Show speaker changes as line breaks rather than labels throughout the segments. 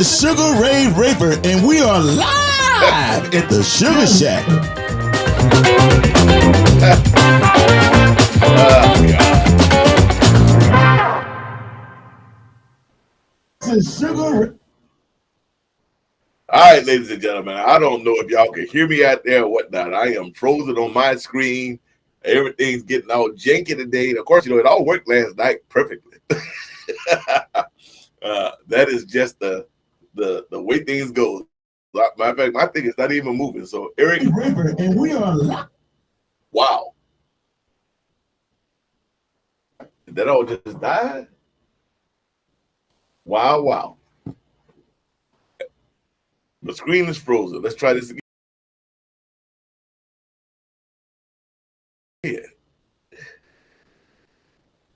Sugaray Raper, and we are live at the Suga Shack.
Oh, God.
Sugar.
All right, ladies and gentlemen, I don't know if y'all can hear me out there or whatnot. I am frozen on my screen. Everything's getting all janky today. Of course, it all worked last night perfectly. That is just the way things go. Matter of fact, my thing is not even moving. So, Eric,
River, and we are live.
Wow. Did that all just died? Wow. The screen is frozen. Let's try this again.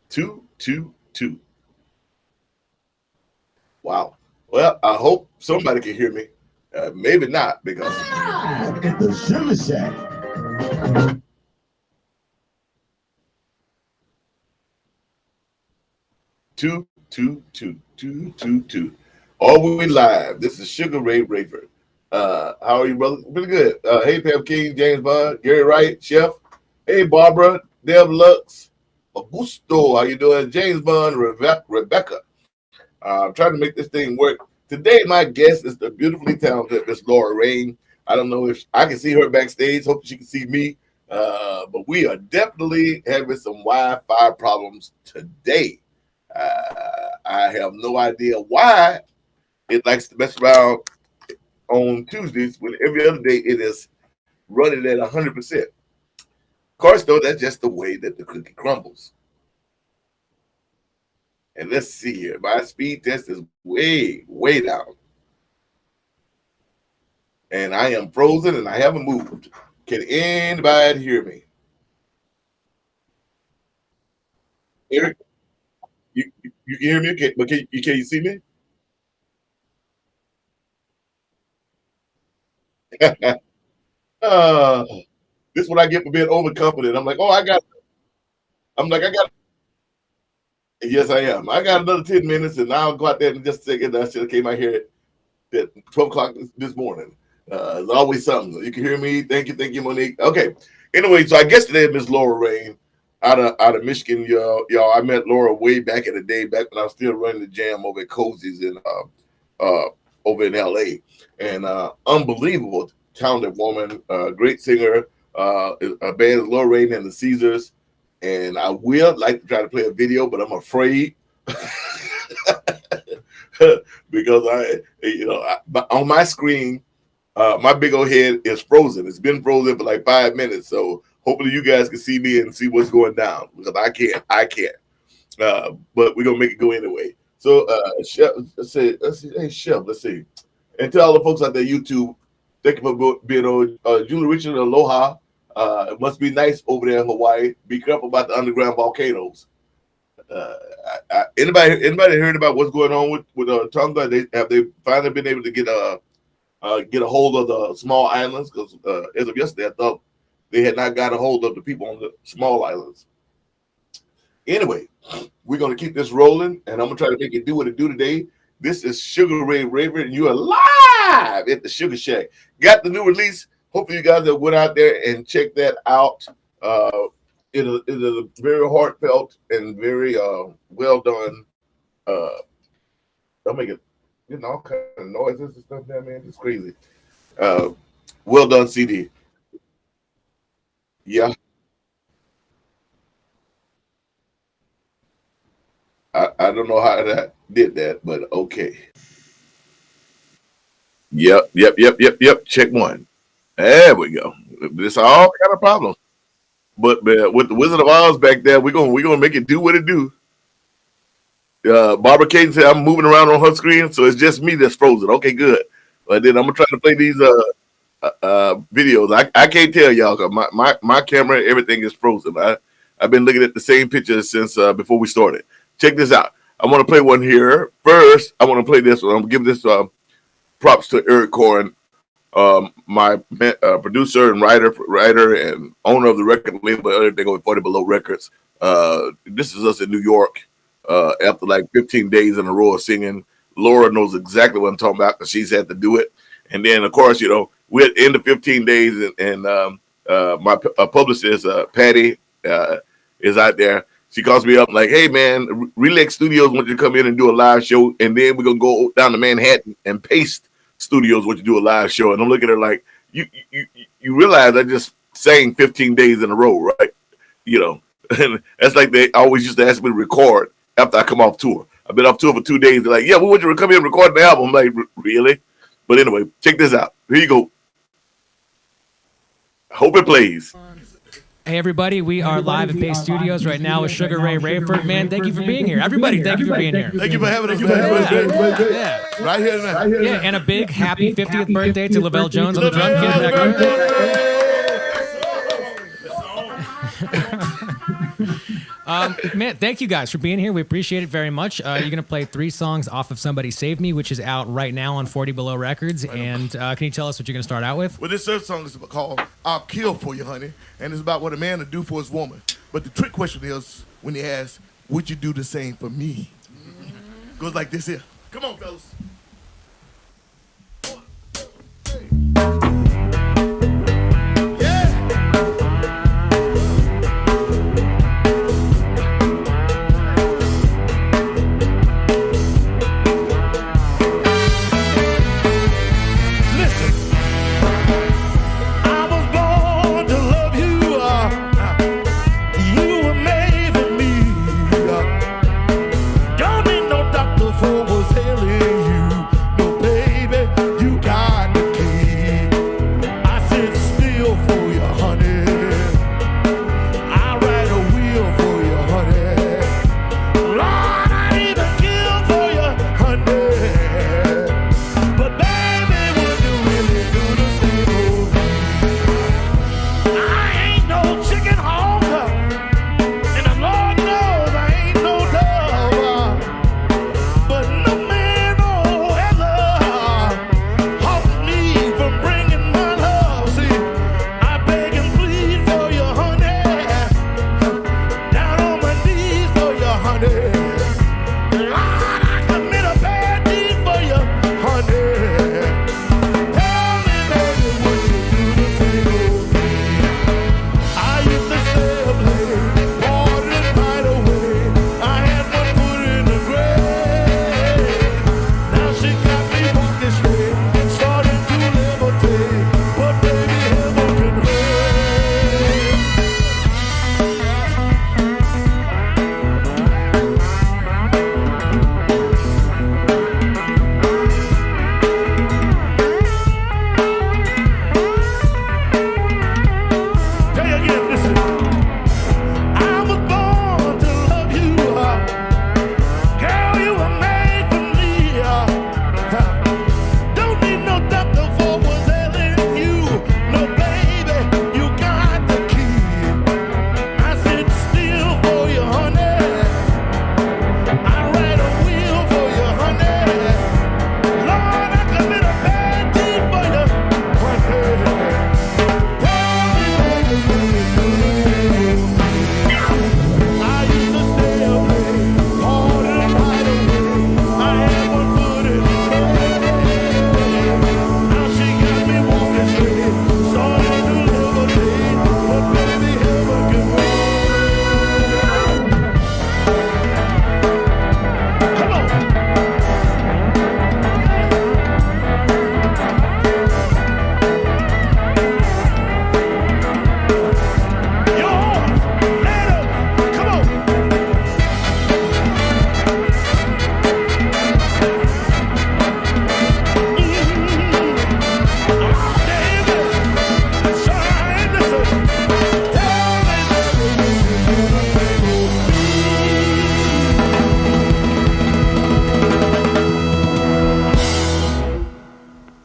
2, 2, 2. Wow. Well, I hope somebody can hear me. Maybe not, because
at the Suga Shack.
2, 2, 2, 2, 2, 2. Are we live? This is Sugaray Raper. How are you, brother? Pretty good. Hey, Pep King, James Bond, Gary Wright, Chef. Hey, Barbara, Deb Lux, Augusto. How you doing? James Bond, Rebecca. I'm trying to make this thing work. Today, my guest is the beautifully talented Miss Laura Rain. I don't know if I can see her backstage. Hope she can see me. But we are definitely having some Wi-Fi problems today. I have no idea why it likes to mess around on Tuesdays when every other day it is running at 100%. Of course, though, that's just the way that the cookie crumbles. And let's see here. My speed test is way down. And I am frozen and I haven't moved. Can anybody hear me? Eric, you hear me? But can you see me? This is what I get for being overconfident. I'm like, I got. Yes, I am. I got another 10 minutes, and I'll go out there in just a second. I should have came out here at 12 o'clock this morning. There's always something. You can hear me. Thank you, Monique. Okay. Anyway, so I guess today Miss Laura Rain out of Michigan, y'all. I met Laura way back in the day, back when I was still running the jam over at Cozy's in over in LA. And unbelievable talented woman, great singer. A band is Laura Rain and the Caesars. And I will like to try to play a video, but I'm afraid because on my screen, my big old head is frozen. It's been frozen for like 5 minutes. So hopefully you guys can see me and see what's going down, because I can't. But we're gonna make it go anyway. So Chef, let's see. Hey Chef, let's see. And tell all the folks out there, YouTube, thank you for being on. Julie Richard, aloha. It must be nice over there in Hawaii. Be careful about the underground volcanoes. Anybody heard about what's going on with Tonga? Have they finally been able to get a hold of the small islands? Because as of yesterday, I thought they had not got a hold of the people on the small islands. Anyway, we're gonna keep this rolling, and I'm gonna try to make it do what it do today. This is Sugaray Raver, and you are live at the Suga Shack. Got the new release. Hopefully you guys have went out there and checked that out. It is a very heartfelt and very well done. I'm making all kind of noises and stuff there, man. It's crazy. Well done CD. Yeah. I don't know how that did that, but okay. Yep. Check one. There we go. It's all kind of problems. But with the Wizard of Oz back there, we're gonna make it do what it do. Barbara Caden said I'm moving around on her screen, so it's just me that's frozen. Okay, good. But then I'm gonna try to play these videos. I can't tell y'all because my camera, everything is frozen. I've been looking at the same pictures since before we started. Check this out. I want to play one here. First, I want to play this one. I'm gonna give this props to Eric Corn, my producer and writer and owner of the record label, everything over 40 Below Records. This is us in New York after like 15 days in a row of singing. Laura knows exactly what I'm talking about because she's had to do it. And then, of course, we're in the 15 days, and my publicist, Patty, is out there. She calls me up like, hey, man, Relax Studios want you to come in and do a live show, and then we're going to go down to Manhattan and Paste Studios want you to do a live show. And I'm looking at her like, you realize I just sang 15 days in a row, right? And that's like they always used to ask me to record after I come off tour. I've been off tour for 2 days. They're like, yeah, we want you to come in and record the album. I'm like, really? But anyway, check this out. Here you go. Hope it plays.
Hey, everybody. We are live at Pace Studios right now with Sugaray Rayford. Man, thank you for being here. Everybody, thank you for being here.
Thank you for having us. Yeah. Right here tonight.
Yeah, and a big happy 50th birthday to Lavelle Jones on the drum kit. Man, thank you guys for being here. We appreciate it very much. You're going to play 3 songs off of Somebody Save Me, which is out right now on 40 Below Records. And can you tell us what you're going to start out with?
Well, this third song is called I'll Kill For You, Honey. And it's about what a man will do for his woman. But the trick question is when he asks, would you do the same for me? Goes like this here. Come on, fellas. 1, 2, 3.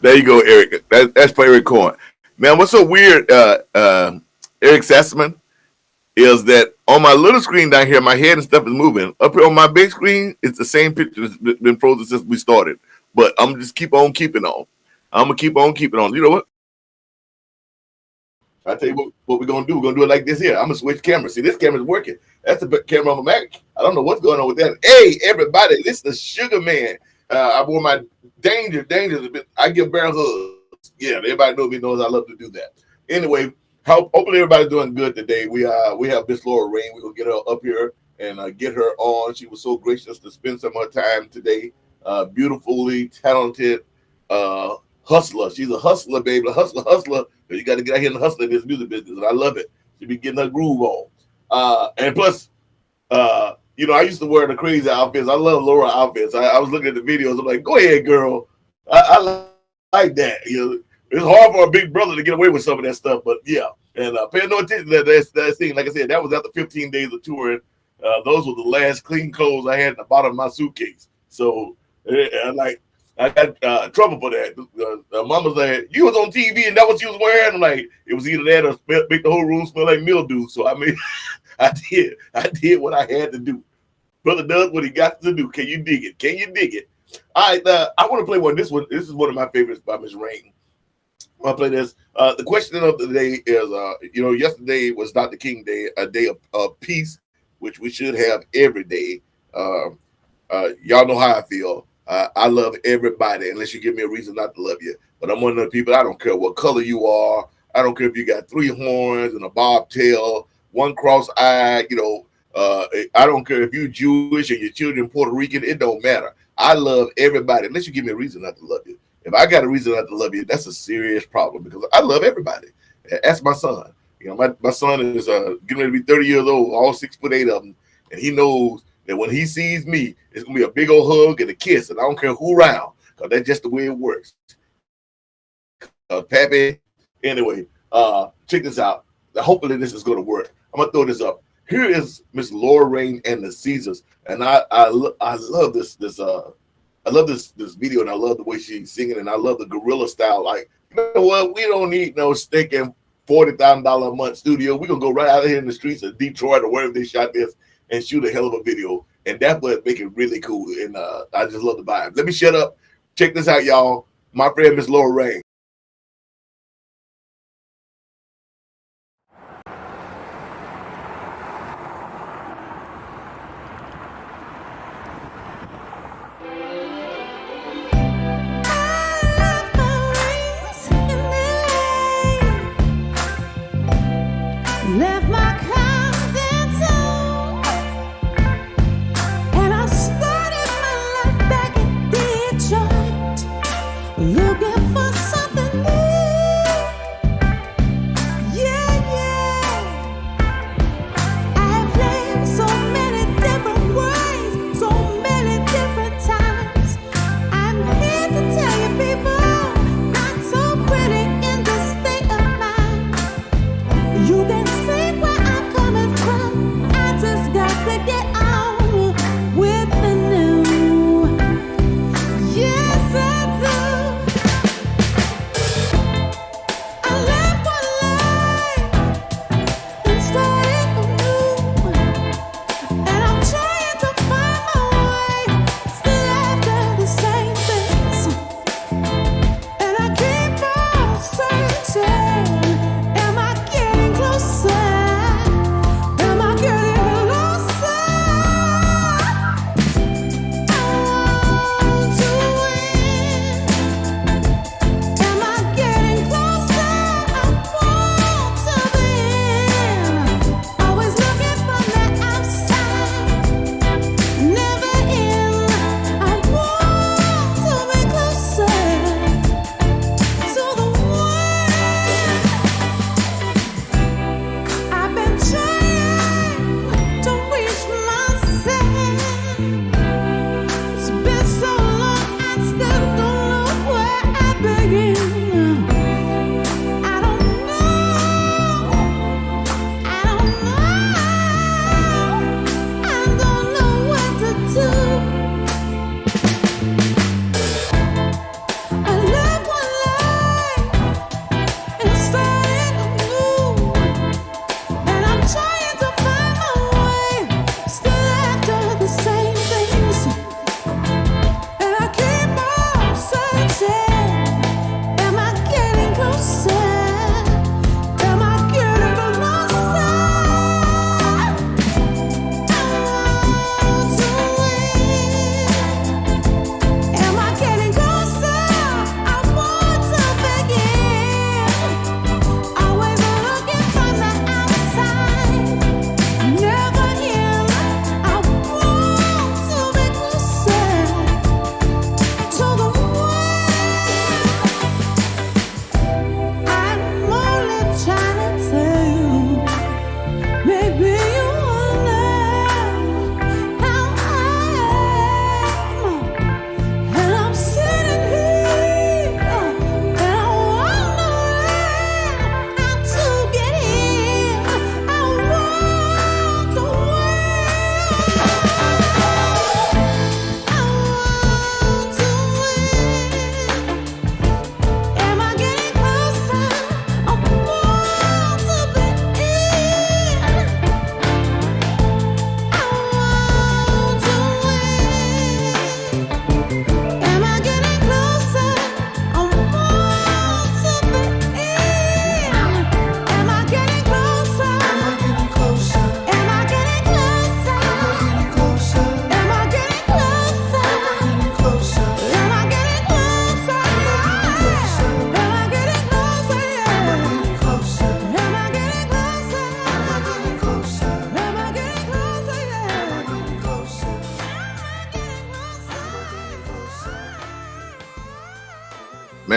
There you go, Eric. That's for Eric Cohen. Man, what's so weird, Eric Sassman, is that on my little screen down here, my head and stuff is moving. Up here on my big screen, it's the same picture that's been frozen since we started. But I'm just keep on keeping on. I'm going to keep on keeping on. You know what? I tell you what we're going to do. We're going to do it like this here. I'm going to switch cameras. See, this camera's working. That's the camera on my Mac. I don't know what's going on with that. Hey, everybody, this is the Sugar Man I wore my danger. I give bear hugs. Yeah, everybody knows I love to do that. Anyway, hopefully everybody's doing good today. We have Miss Laura Rain. We're gonna get her up here and get her on. She was so gracious to spend some of her time today. Beautifully talented hustler. She's a hustler, baby. A hustler. You got to get out here and hustle in this music business, and I love it. She be getting her groove on. And plus, I used to wear the crazy outfits. I love Laura outfits. I was looking at the videos. I'm like, go ahead, girl. I like that. It's hard for a big brother to get away with some of that stuff, but yeah. And pay no attention to that thing. Like I said, that was after 15 days of touring. Those were the last clean clothes I had in the bottom of my suitcase. So, I got trouble for that. Mama's like, you was on TV and that what you was wearing? I'm like, it was either that or make the whole room smell like mildew. So I mean, I did what I had to do. Brother does what he got to do. Can you dig it? Can you dig it? All right, I want to play one. This is one of my favorites by Miss Rain. I want to play this. The question of the day is, yesterday was Dr. King Day, a day of peace, which we should have every day. Y'all know how I feel. I love everybody unless you give me a reason not to love you. But I'm one of the people, I don't care what color you are. I don't care if you got 3 horns and a bobtail, 1 cross-eye, I don't care if you're Jewish and your children Puerto Rican. It don't matter. I love everybody unless you give me a reason not to love you. If I got a reason not to love you, that's a serious problem because I love everybody. That's my son. My son is getting ready to be 30 years old, all 6'8" of them, and he knows that when he sees me, it's gonna be a big old hug and a kiss, and I don't care who around, because that's just the way it works. Pappy. Anyway, check this out. Hopefully this is gonna work. I'm gonna throw this up. Here is Miss Laura Rain and the Caesars, and I love this I love this video, and I love the way she's singing, and I love the guerrilla style. Like, you know what? We don't need no stinking $40,000 a month studio. We're gonna go right out here in the streets of Detroit or wherever they shot this and shoot a hell of a video. And that's what make it really cool. And I just love the vibe. Let me shut up. Check this out, y'all. My friend Miss Laura Rain.
Left my confidence on, and I started my life back in Detroit, looking for some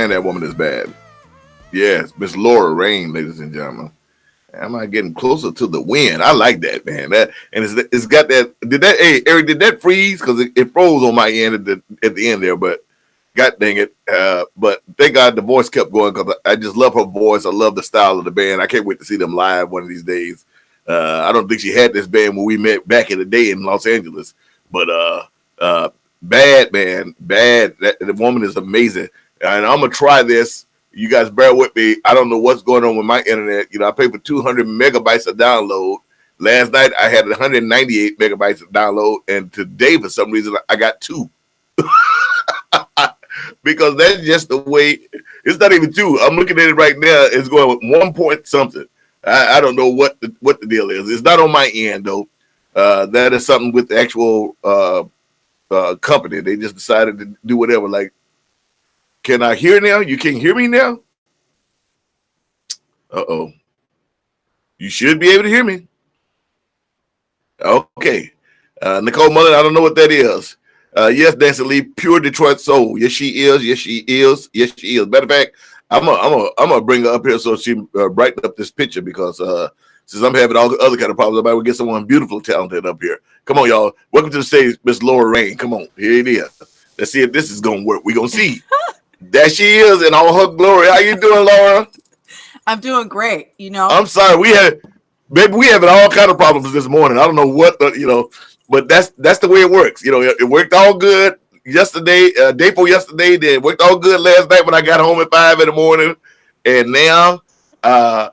Man, that woman is bad. Yes, Miss Laura Rain, ladies and gentlemen. Am I getting closer to the wind? I like that, man. That and it's got that. Hey, Eric, did that freeze? Because it froze on my end at the end there. But God dang it. But thank God the voice kept going because I just love her voice. I love the style of the band. I can't wait to see them live one of these days. I don't think she had this band when we met back in the day in Los Angeles. But bad, man. Bad. The woman is amazing. And I'm going to try this. You guys bear with me. I don't know what's going on with my internet. I pay for 200 megabytes of download. Last night I had 198 megabytes of download, and today for some reason I got 2. Because that's just the way. It's not even 2. I'm looking at it right now. It's going with 1 point something. I don't know what the deal is. It's not on my end though. That is something with the actual company. They just decided to do whatever. Like, can I hear now? You can hear me now? Uh-oh. You should be able to hear me. Okay. Nicole Mullen, I don't know what that is. Yes, Nancy Lee, pure Detroit soul. Yes, she is. Yes, she is. Yes, she is. Matter of fact, I'm gonna bring her up here so she brighten up this picture because since I'm having all the other kind of problems, I might get someone beautiful, talented up here. Come on, y'all. Welcome to the stage, Miss Laura Rain. Come on. Here it is. Let's see if this is gonna work. We're gonna see. There she is in all her glory. How you doing, Laura?
I'm doing great.
I'm sorry. We having all kind of problems this morning. I don't know what, but that's the way it works. It worked all good yesterday, day before yesterday. Then it worked all good last night when I got home at 5 in the morning, and now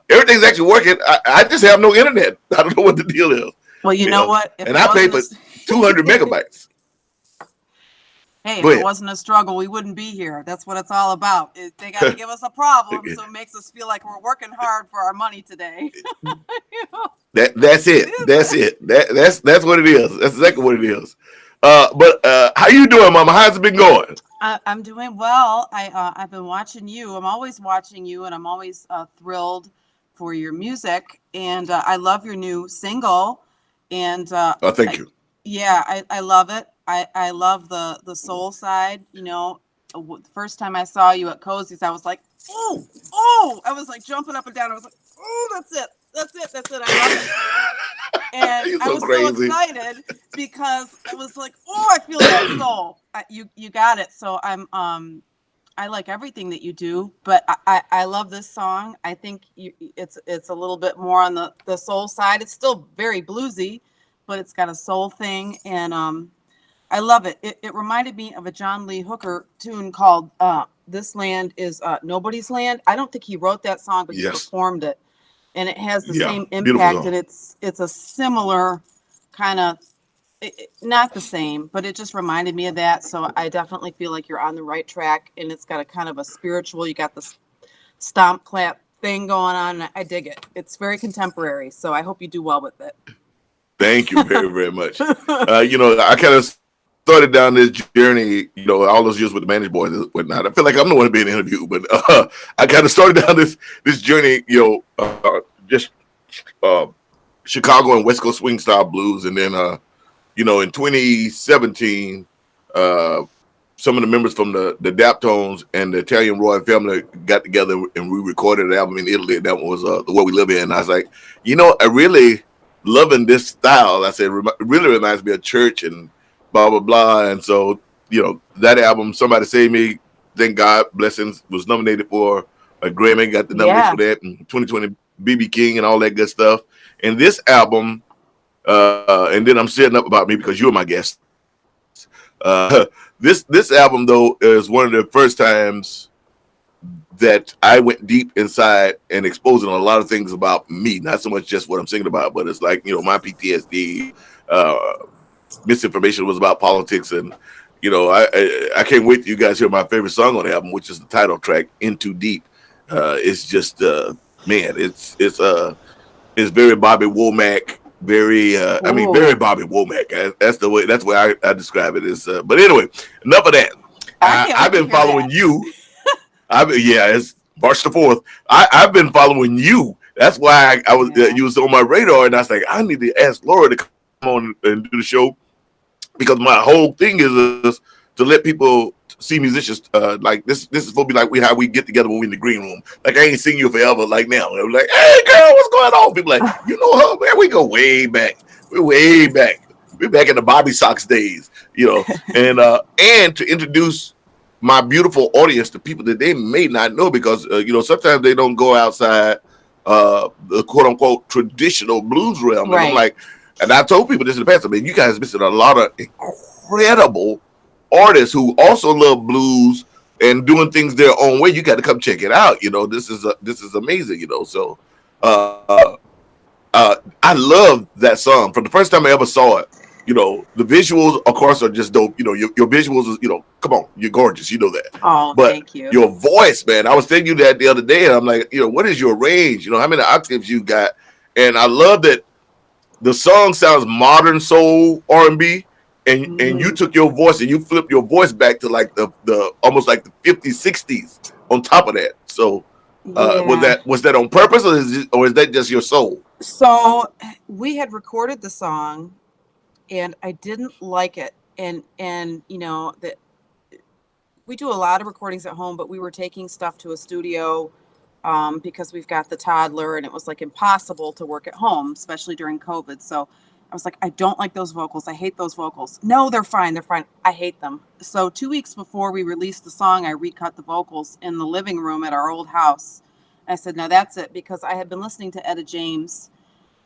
everything's actually working. I just have no internet. I don't know what the deal is.
Well, you know what?
And I pay for 200 megabytes.
Hey, if it wasn't a struggle, we wouldn't be here. That's what it's all about. They got to give us a problem, so it makes us feel like we're working hard for our money today.
That's it. That's it. That's what it is. That's exactly what it is. But how you doing, Mama? How's it been going?
I'm doing well. I've been watching you. I'm always watching you, and I'm always thrilled for your music. And I love your new single. And
thank you.
Yeah, I love it. I love the soul side. The first time I saw you at Cozy's, I was like, oh, I was like jumping up and down. I was like, oh, that's it. I love it. And I was so excited because I was like, oh, I feel that soul. You got it. So I like everything that you do, but I love this song. I think it's a little bit more on the soul side. It's still very bluesy, but it's got a soul thing, and I love it. It reminded me of a John Lee Hooker tune called This Land is Nobody's Land. I don't think he wrote that song, but he performed it. And it has the same impact, and it's a similar kind of, not the same, but it just reminded me of that. So I definitely feel like you're on the right track, and it's got a kind of a spiritual, you got this stomp clap thing going on, and I dig it. It's very contemporary, so I hope you do well with it. Thank
you very, very much. I kind of started down this journey, all those years with the Managed Boys and whatnot. I feel like I'm the one being interviewed, but I kind of started down this journey, just Chicago and West Coast swing style blues, and then in 2017, some of the members from the Daptones and the Italian Royal family got together and we recorded an album in Italy. That one was The Way We Live In. And I was like, I really loving this style. I said, it really reminds me of church and blah, blah, blah. And so, that album, Somebody Save Me, thank God, blessings, was nominated for a Grammy, got the nomination for that in 2020, BB King and all that good stuff. And this album, and then I'm setting up about me because you're my guest. This album, though, is one of the first times that I went deep inside and exposing a lot of things about me, not so much just what I'm singing about, but it's like, my PTSD, misinformation was about politics, and I can't wait till you guys hear my favorite song on the album, which is the title track, Into Deep. It's just man, it's very Bobby Womack, very very Bobby Womack. That's the way I describe it. Is but anyway, enough of that. I've been following you. It's March the 4th. I've been following you. That's why I was you was on my radar, and I was like, I need to ask Laura to come on and do the show, because my whole thing is to let people see musicians like this. This is supposed to be like how we get together when we in the green room. Like I ain't seen you forever. Like now, I'm like, hey girl, what's going on? People like, you know her, man. We go way back. We're way back. We're back in the Bobby Sox days, you know. And to introduce my beautiful audience to people that they may not know, because you know, sometimes they don't go outside the quote unquote traditional blues realm.
Right.
And I'm like, and I told people this in the past, I mean, you guys missing a lot of incredible artists who also love blues and doing things their own way. You got to come check it out. You know, this is amazing. You know, so I love that song from the first time I ever saw it. You know, the visuals, of course, are just dope. You know, your visuals, you know, come on, you're gorgeous. You know that.
Oh,
but
thank you.
Your voice, man. I was telling you that the other day, and I'm like, you know, what is your range? You know, how many octaves you got? And I love that the song sounds modern soul R&B, and you took your voice and you flipped your voice back to like the almost like the 50s, 60s on top of that. So was that on purpose, or is that just your soul?
So we had recorded the song and I didn't like it. And you know, that we do a lot of recordings at home, but we were taking stuff to a studio because we've got the toddler, and it was like impossible to work at home, especially during COVID. So I was like, I don't like those vocals. I hate those vocals. No, they're fine. They're fine. I hate them. So 2 weeks before we released the song, I recut the vocals in the living room at our old house. I said, no, that's it, because I had been listening to Etta James,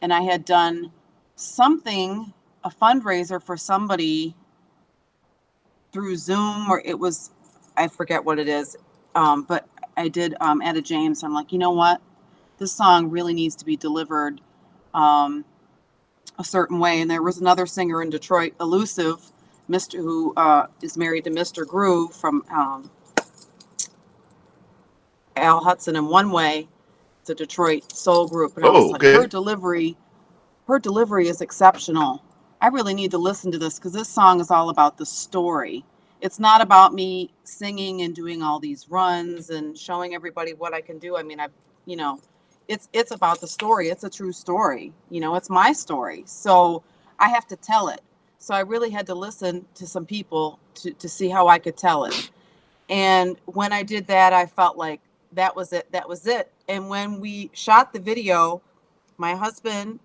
and I had done something, a fundraiser for somebody through Zoom, or it was, I forget what it is, but I did Etta James. I'm like, you know what? This song really needs to be delivered a certain way. And there was another singer in Detroit, Elusive, who is married to Mr. Groove from Al Hudson and One Way. It's a Detroit soul group. And I was like, her delivery is exceptional. I really need to listen to this, because this song is all about the story. It's not about me singing and doing all these runs and showing everybody what I can do. I mean, it's about the story. It's a true story. You know, it's my story. So I have to tell it. So I really had to listen to some people to see how I could tell it. And when I did that, I felt like that was it. That was it. And when we shot the video, my husband,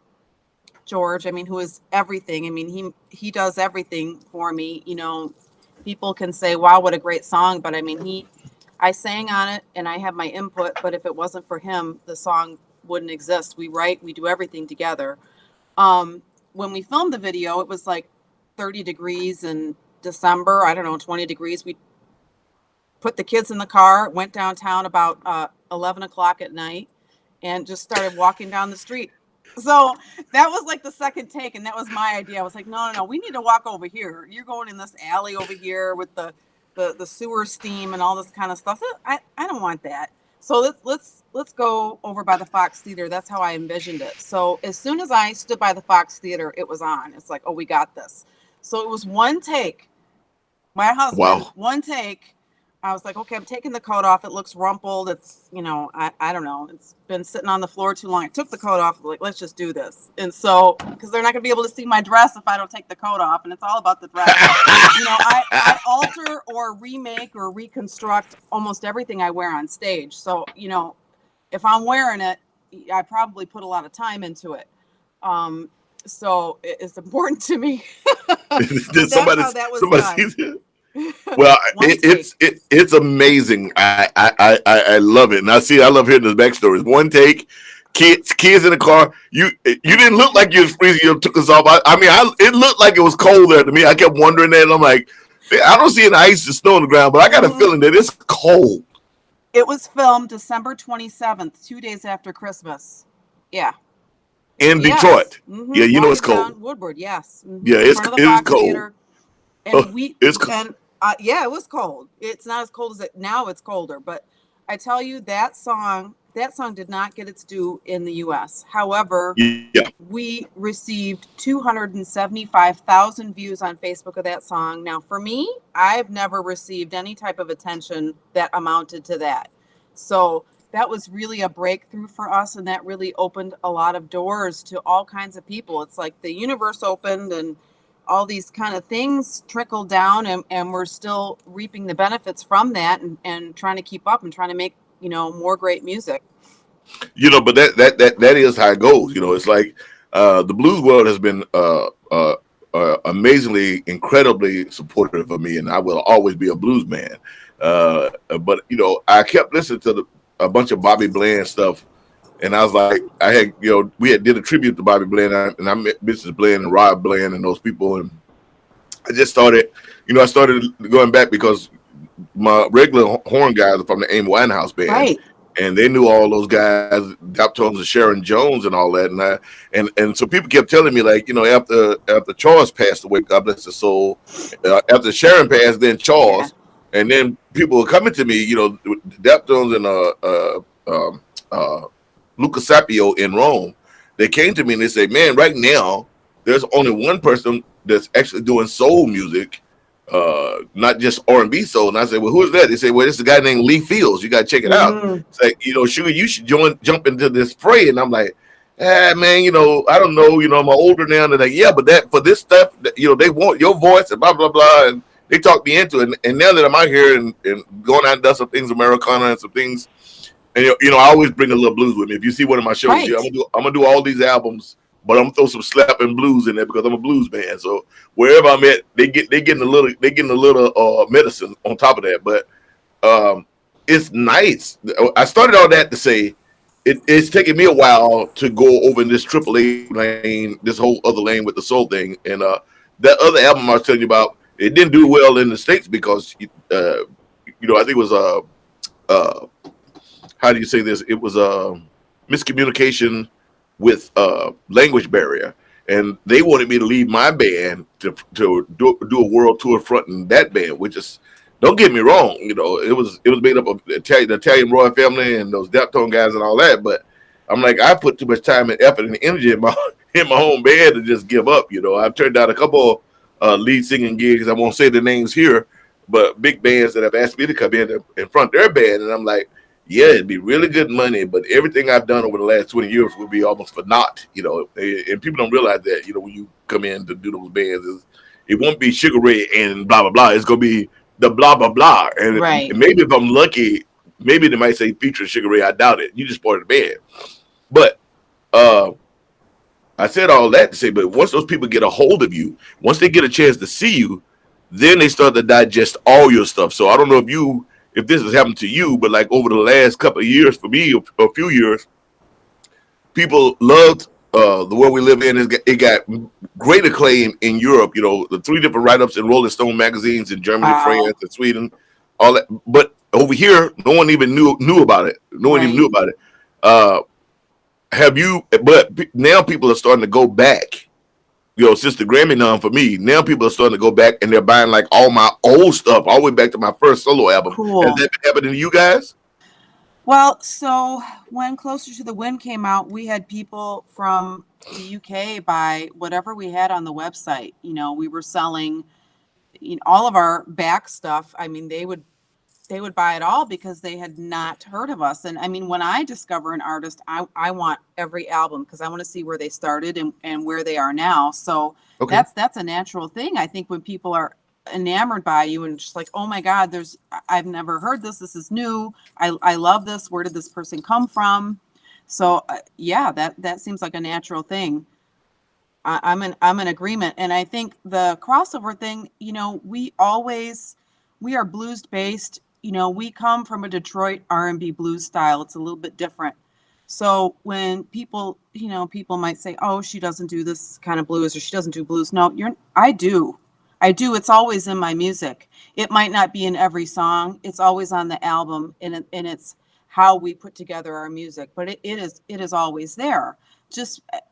George, I mean, who is everything. I mean, he does everything for me. You know, people can say, wow, what a great song. But I mean, I sang on it and I have my input, but if it wasn't for him, the song wouldn't exist. We write, we do everything together. When we filmed the video, it was like 30 degrees in December, I don't know, 20 degrees. We put the kids in the car, went downtown about 11 o'clock at night, and just started walking down the street. So that was like the second take, and that was my idea. I was like, no, we need to walk over here. You're going in this alley over here with the sewer steam and all this kind of stuff. I don't want that. So let's go over by the Fox Theater. That's how I envisioned it. So as soon as I stood by the Fox Theater, it was on. It's like, oh, we got this. So it was one take. My husband, one take. I was like, okay, I'm taking the coat off. It looks rumpled. It's, you know, I don't know. It's been sitting on the floor too long. I took the coat off. Like, let's just do this. And so, because they're not going to be able to see my dress if I don't take the coat off. And it's all about the dress. You know, I alter or remake or reconstruct almost everything I wear on stage. So, you know, if I'm wearing it, I probably put a lot of time into it. So it's important to me.
Did somebody see that? Well, it's amazing. I love it, and I love hearing the backstories. One take, kids in the car. You didn't look like you was freezing. You took us off. It looked like it was cold there to me. I kept wondering that, and I'm like, I don't see any ice or snow on the ground, but I got a feeling that it's cold.
It was filmed December 27th, 2 days after Christmas. Yeah.
In Detroit.
Mm-hmm.
Yeah, you know it's cold.
Woodward, yes. Mm-hmm.
Yeah, it's cold.
Theater. And it's cold. Yeah, it was cold. It's not as cold as it now. It's colder, but I tell you, that song did not get its due in the U.S. However, we received 275,000 views on Facebook of that song. Now, for me, I've never received any type of attention that amounted to that. So that was really a breakthrough for us, and that really opened a lot of doors to all kinds of people. It's like the universe opened, and all these kind of things trickle down, and we're still reaping the benefits from that, and trying to keep up and trying to make, more great music.
But that is how it goes. It's like the blues world has been amazingly, incredibly supportive of me, and I will always be a blues man. But I kept listening to a bunch of Bobby Bland stuff, and I was like, we had did a tribute to Bobby Bland, and I met Mrs. Bland and Rob Bland and those people, and I just started, I started going back because my regular horn guys are from the Amy Winehouse band.
Right.
And they knew all those guys, Daptones and Sharon Jones and all that, and so people kept telling me, like, after Charles passed away, God bless his soul, after Sharon passed, then Charles, and then people were coming to me, Daptones and Luca Sapio in Rome. They came to me and they said, "Man, right now there's only one person that's actually doing soul music, not just R&B soul." And I said, "Well, who is that?" They said, "Well, it's a guy named Lee Fields. You got to check it out." It's like, Sugar, you should jump into this fray. And I'm like, man, I don't know, I'm older now. And they're like, yeah, but that for this stuff, they want your voice and blah, blah, blah. And they talked me into it. And now that I'm out here and going out and done some things, Americana and some things, and I always bring a little blues with me. If you see one of my shows,
Right.
I'm gonna do all these albums, but I'm gonna throw some slapping blues in there because I'm a blues band. So wherever I'm at, they getting a little medicine on top of that. But it's nice. I started all that to say it's taken me a while to go over in this AAA lane, this whole other lane with the soul thing. And that other album I was telling you about, it didn't do well in the States because I think it was how do you say this? It was miscommunication with language barrier, and they wanted me to leave my band to do a world tour fronting that band, which is, don't get me wrong, it was made up of the Italian royal family and those Daptone guys and all that, but I'm like, I put too much time and effort and energy in my home band to just give up. I've turned down a couple lead singing gigs. I won't say the names here, but big bands that have asked me to come in front of their band, and I'm like, yeah, it'd be really good money, but everything I've done over the last 20 years would be almost for naught, and people don't realize that, when you come in to do those bands, it won't be Sugaray and blah, blah, blah. It's going to be the blah, blah, blah. And,
Right.
and maybe if I'm lucky, maybe they might say feature Sugaray. I doubt it. You just part of the band. But I said all that to say, but once those people get a hold of you, once they get a chance to see you, then they start to digest all your stuff. So I don't know if this has happened to you, but like over the last couple of years, for me, a few years, people loved the world we live in. It got great acclaim in Europe. The 3 different write-ups in Rolling Stone magazines in Germany,
Wow.
France, and Sweden, all that. But over here, no one even knew about it. No one even knew about it. But now people are starting to go back. Since the Grammy nom for me, now people are starting to go back and they're buying like all my old stuff, all the way back to my first solo album.
Cool.
Has that been happening to you guys?
Well, so when Closer to the Wind came out, we had people from the UK buy whatever we had on the website. We were selling all of our back stuff. I mean, they would buy it all because they had not heard of us. And I mean, when I discover an artist, I want every album because I want to see where they started and where they are now. So
Okay.
that's a natural thing. I think when people are enamored by you and just like, oh my God, I've never heard this. This is new. I love this. Where did this person come from? So yeah, that seems like a natural thing. I'm in agreement. And I think the crossover thing, we are blues based. We come from a Detroit R&B blues style. It's a little bit different. So when people might say, oh, she doesn't do this kind of blues or she doesn't do blues. No, I do. It's always in my music. It might not be in every song. It's always on the album, and it's how we put together our music. But it is always there.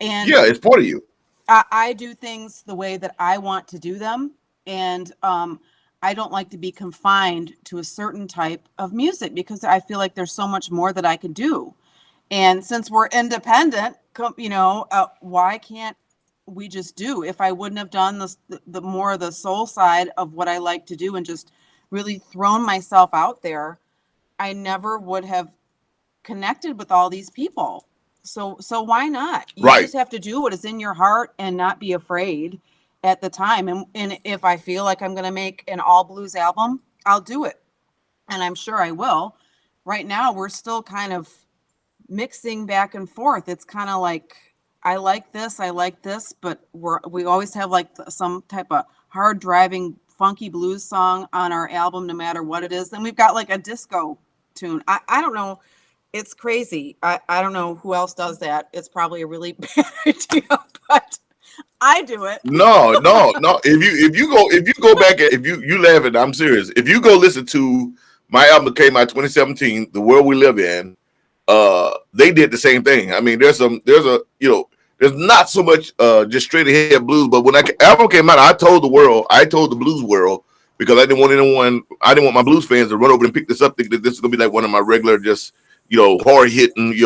Yeah, it's part of you.
I do things the way that I want to do them, and I don't like to be confined to a certain type of music because I feel like there's so much more that I can do. And since we're independent, why can't we just do? If I wouldn't have done the more of the soul side of what I like to do and just really thrown myself out there, I never would have connected with all these people. So why not? You
Right.
just have to do what is in your heart and not be afraid. at the time. And if I feel like I'm going to make an all blues album, I'll do it. And I'm sure I will. Right now, we're still kind of mixing back and forth. It's kind of like, I like this, but we always have like some type of hard driving, funky blues song on our album, no matter what it is. Then we've got like a disco tune. I don't know. It's crazy. I don't know who else does that. It's probably a really bad idea, but I do it.
No. If you go back, if you laugh at, I'm serious. If you go listen to my album that came out 2017, The World We Live In, they did the same thing. I mean, there's not so much just straight ahead blues, but when the album came out, I told the blues world, because I didn't want my blues fans to run over and pick this up, thinking that this is gonna be like one of my regular just hard hitting,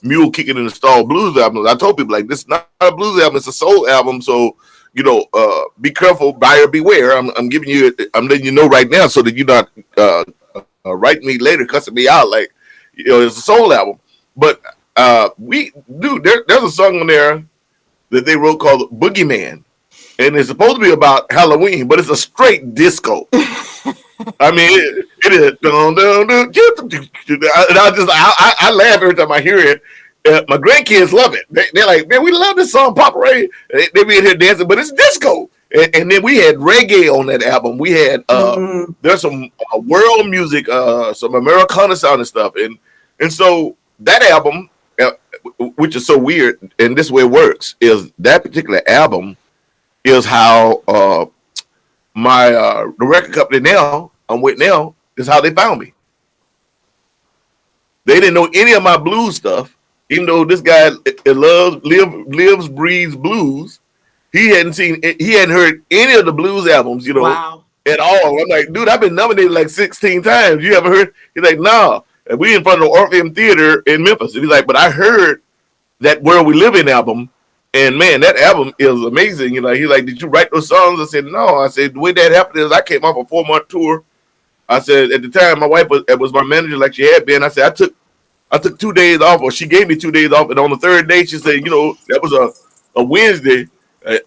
mule kicking in the stall blues albums. I told people, like, this is not a blues album, it's a soul album. So, be careful, buyer beware. I'm letting you know right now, so that you're not writing me later, cussing me out, like, it's a soul album. But there's a song on there that they wrote called Boogeyman, and it's supposed to be about Halloween, but it's a straight disco. I mean, it is. And I laugh every time I hear it. My grandkids love it. They're like, man, we love this song, Papa Ray. They be in here dancing, but it's disco. And then we had reggae on that album. We had there's some world music, some Americana sound and stuff, and so that album, which is so weird, and this way it works, is that particular album is how the record company now I'm with now is how they found me. They didn't know any of my blues stuff, even though this guy lives, breathes blues. He hadn't heard any of the blues albums,
Wow.
at all. I'm like, dude, I've been nominated like 16 times. You haven't heard? He's like, no. And we in front of the Orpheum Theater in Memphis. And he's like, but I heard that World We Live In album, and man, that album is amazing. He's like, did you write those songs? I said, no. I said, the way that happened is I came off a 4-month tour. I said, at the time, my wife was my manager, like she had been. I said, I took 2 days off, or she gave me 2 days off, and on the third day, she said, that was a Wednesday.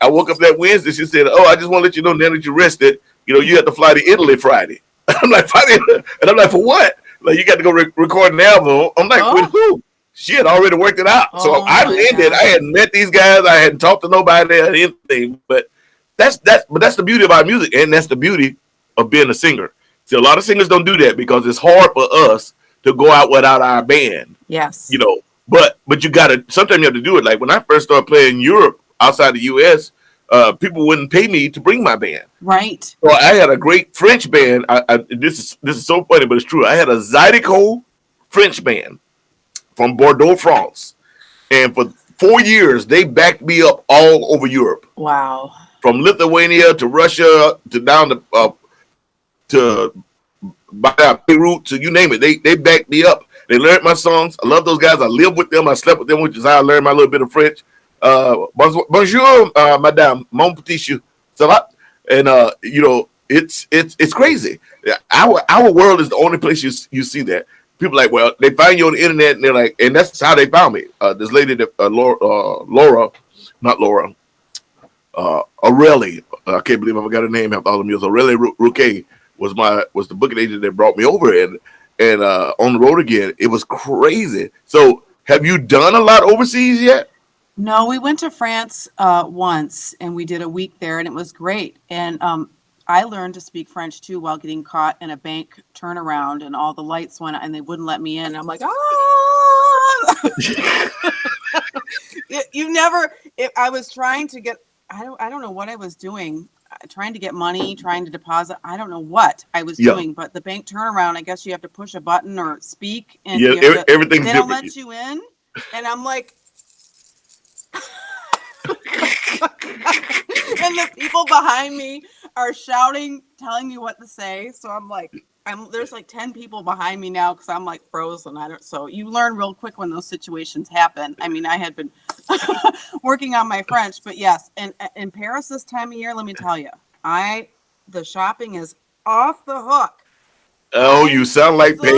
I woke up that Wednesday. She said, "Oh, I just want to let you know now that you rested. You have to fly to Italy Friday." I'm like, "Friday?" And I'm like, "For what?" Like, you got to go record an album. I'm like, "With who?" She had already worked it out. So I landed. I hadn't met these guys. I hadn't talked to nobody or anything. But that's the beauty of our music, and that's the beauty of being a singer. See, a lot of singers don't do that because it's hard for us to go out without our band.
Yes.
But you gotta, sometimes you have to do it. Like when I first started playing in Europe, outside the US, people wouldn't pay me to bring my band.
Right.
So I had a great French band. This is so funny, but it's true. I had a Zydeco French band from Bordeaux, France. And for 4 years, they backed me up all over Europe.
Wow.
From Lithuania to Russia to down to Beirut, to you name it. They backed me up. They learned my songs. I love those guys. I lived with them. I slept with them, which is how I learned my little bit of French. Bonjour, madame, mon petit chou. So and it's crazy. Our world is the only place you see that. People like, well, they find you on the internet, and they're like, and that's how they found me. This lady, Aurelie, I can't believe I forgot her name after all the music. Aurelie Rouquet was the booking agent that brought me over, and on the road again. It was crazy. So, have you done a lot overseas yet?
No, we went to France once, and we did a week there, and it was great. And I learned to speak French too while getting caught in a bank turnaround, and all the lights went, and they wouldn't let me in. I'm like, ah! I was trying to get. I don't know what I was doing. Trying to get money, trying to deposit. I don't know what I was doing, but the bank turnaround, I guess you have to push a button or speak, and
everything's
they don't
different.
let you in. And I'm like, and the people behind me are shouting, telling me what to say. So I'm like, there's like 10 people behind me now because I'm like frozen. So you learn real quick when those situations happen. I mean, I had been working on my French, but yes. And in Paris this time of year, let me tell you, the shopping is off the hook.
Oh, you sound like Pam.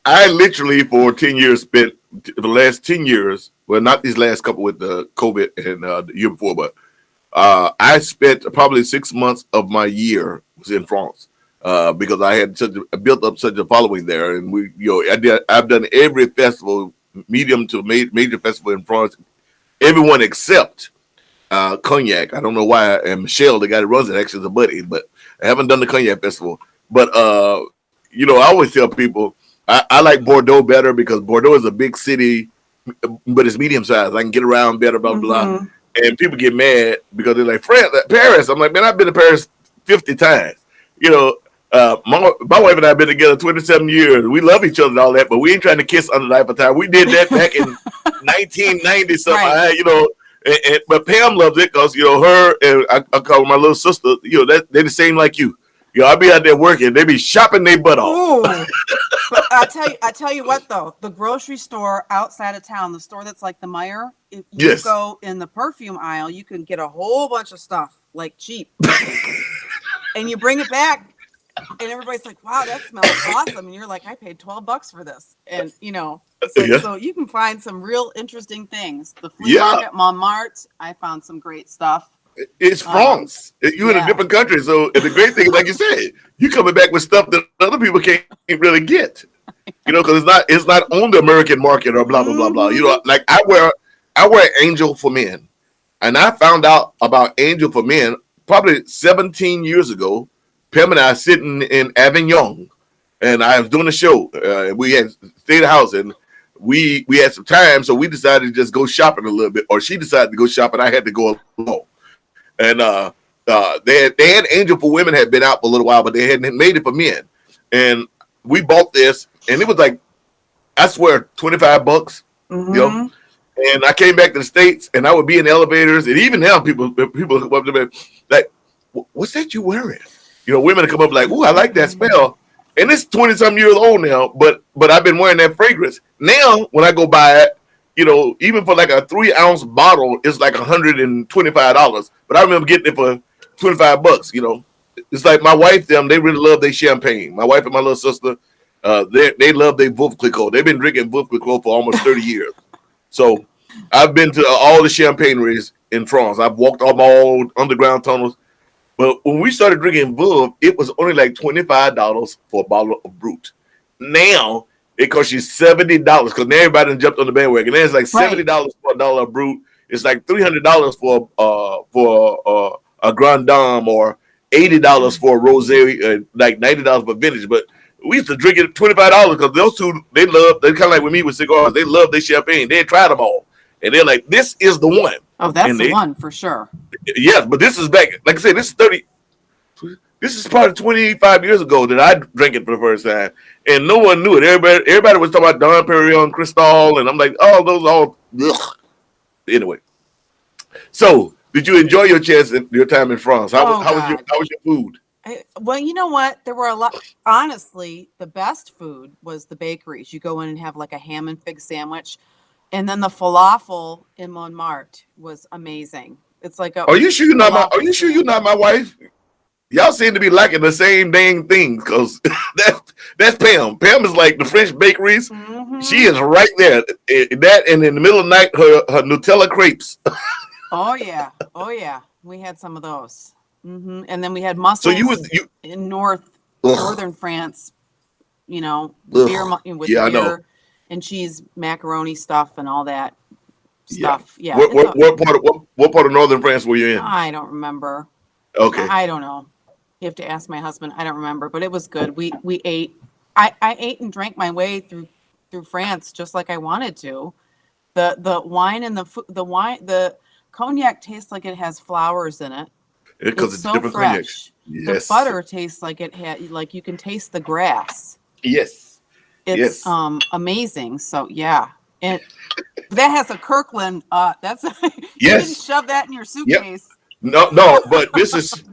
I literally for 10 years spent the last 10 years, well, not these last couple with the COVID and the year before, but I spent probably 6 months of my year was in France because I had I built up such a following there, and I've done every festival, medium to major festival in France, everyone except Cognac. I don't know why, and Michelle, the guy that runs it, actually is a buddy, but I haven't done the Cognac festival. But I always tell people I like Bordeaux better because Bordeaux is a big city, but it's medium sized. I can get around better, blah blah. And people get mad because they're like, Paris. I'm like, man, I've been to Paris 50 times. My wife and I have been together 27 years. We love each other and all that, but we ain't trying to kiss under the Eiffel Tower. We did that back in 1990 something. Right. But Pam loves it because her and I call her my little sister. They're the same like you. I'll be out there working. They be shopping their butt off.
But I tell you what though, the grocery store outside of town, the store that's like the Meijer, if you go in the perfume aisle, you can get a whole bunch of stuff like cheap, and you bring it back, and everybody's like, "Wow, that smells awesome!" And you're like, "I paid $12 for this," and so you can find some real interesting things. The flea market, Montmartre, I found some great stuff.
It's France. You're in a different country. So the great thing, like you said, you coming back with stuff that other people can't really get. Because it's not on the American market or blah blah blah blah. Like I wear Angel for Men, and I found out about Angel for Men probably 17 years ago. Pam and I sitting in Avignon, and I was doing a show. We had stayed at the house, and we had some time, so we decided to just go shopping a little bit. Or she decided to go shopping. I had to go along. And they had Angel for Women had been out for a little while, but they hadn't made it for men. And we bought this, and it was like, I swear, $25. And I came back to the States, and I would be in elevators, and even now people come up to me like, "What's that you wearing?" Women come up like, "Ooh, I like that smell." And it's 20-some years old now, but I've been wearing that fragrance. Now, when I go buy it, even for like a 3-ounce bottle, it's like $125. But I remember getting it for $25. It's like my wife, they really love their champagne. My wife and my little sister, they love their Veuve Clicquot. They've been drinking Veuve Clicquot for almost 30 years. So I've been to all the champagneries in France. I've walked all underground tunnels. But when we started drinking Veuve, it was only like $25 for a bottle of Brut. Now, it costs you $70 because now everybody done jumped on the bandwagon. Then it's like $70 for a dollar of Brut. It's like $300 for a Grand Dame, or $80 for a rosé, like $90 for vintage. But we used to drink it $25 because those two, they kind of like with me with cigars. They love their champagne. They had tried them all, and they're like, "This is the one."
Oh, that's the one for sure.
Yes, but this is back. Like I said, this is 30. This is probably 25 years ago that I drank it for the first time, and no one knew it. Everybody was talking about Dom Perignon, Cristal, and I'm like, "Oh, those all." Ugh. Anyway, so did you enjoy your time in France? How was your food?
Well, you know what? There were a lot. Honestly, the best food was the bakeries. You go in and have like a ham and fig sandwich, and then the falafel in Montmartre was amazing. It's like
Are you sure you're not my wife? Y'all seem to be liking the same dang thing, because that's Pam. Pam is like the French bakeries. She is right there. That, and in the middle of the night, her Nutella crepes. Oh
yeah. We had some of those. And then we had mussels. So in northern France. Beer with beer and cheese, macaroni stuff, and all that stuff. Yeah.
What part of northern France were you in?
I don't remember.
Okay.
I don't know. You have to ask my husband. I don't remember, but it was good. We ate. I ate and drank my way through France just like I wanted to. The wine and the cognac tastes like it has flowers in it.
Because it's
so
different
fresh.
Yes.
The butter tastes like it had, like you can taste the grass.
Yes.
It's amazing. So yeah. And that has a Kirkland. That's you didn't shove that in your suitcase.
Yep. No, but this is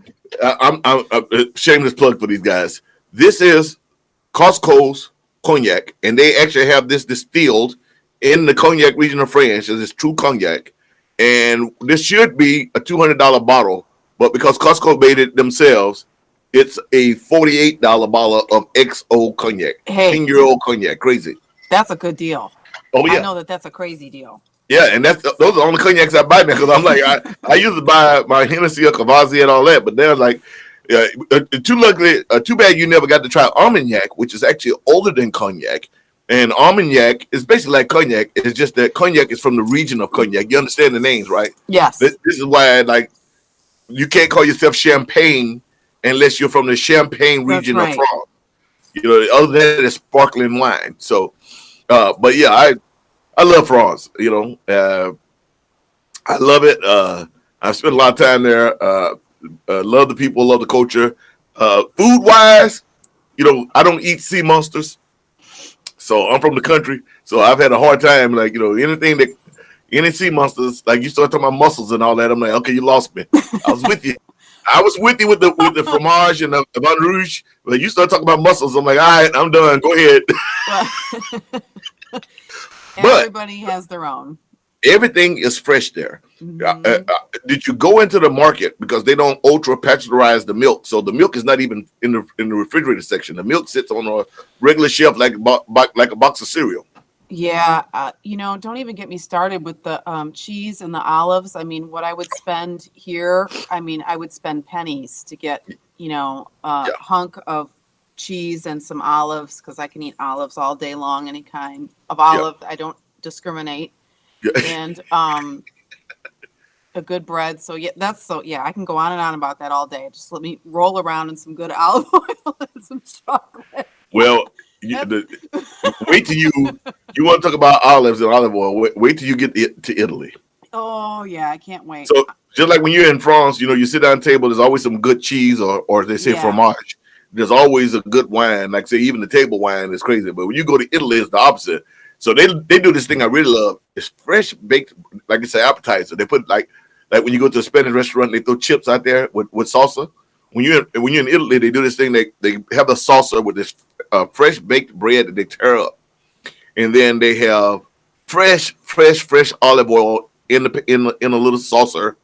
I'm a shameless plug for these guys. This is Costco's cognac, and they actually have this distilled in the cognac region of France. It's true cognac, and this should be a $200 bottle, but because Costco made it themselves, it's a $48 bottle of XO cognac, 10-year-old cognac. Crazy.
That's a good deal.
Oh
I
yeah,
know that's a crazy deal.
yeah, and those are the only cognacs I buy now because I'm like I used to buy my Hennessy or Cavassier and all that, but they're like, too bad you never got to try Armagnac, which is actually older than cognac. And Armagnac is basically like cognac. It's just that cognac is from the region of cognac. You understand the names, right?
Yes.
This is why like you can't call yourself champagne unless you're from the Champagne
That's
region of
right.
France. You know, other than that, it's sparkling wine. So, but yeah, I love France. You know, I love it. I spent a lot of time there. Love the people, love the culture. Food wise, you know, I don't eat sea monsters, so I'm from the country. So I've had a hard time, like any sea monsters, like you start talking about mussels and all that. I'm like, okay, you lost me. I was with you. I was with you with the fromage and the vin rouge. But you start talking about mussels, I'm like, all right, I'm done. Go ahead.
Well,
But
everybody has their own.
everything is fresh there.
Mhm.
Did you go into the market because they don't ultra pasteurize the milk? So the milk is not even in the refrigerator section. The milk sits on a regular shelf like a box of cereal.
Yeah, don't even get me started with the cheese and the olives. I mean, what I would spend here, I would spend pennies to get, a
Yeah,
hunk of cheese and some olives because I can eat olives all day long, any kind of
yeah,
olive. I don't discriminate.
yeah.
And a good bread. So yeah, I can go on and on about that all day. Just let me roll around in some good olive oil and some chocolate.
Well,
That's
wait till you want to talk about olives and olive oil. Wait till you get to Italy.
oh yeah, I can't wait.
So just like when you're in France, you know, you sit down at the table, there's always some good cheese or they say
Yeah.
fromage. There's always a good wine. Like say even the table wine is crazy. But when you go to Italy, it's the opposite. So they do this thing I really love. It's fresh baked, like it's an appetizer. They put like when you go to a Spanish restaurant, they throw chips out there with salsa. When you're in Italy, they do this thing. They have the salsa with this fresh baked bread that they tear up, and then they have fresh olive oil in a little saucer,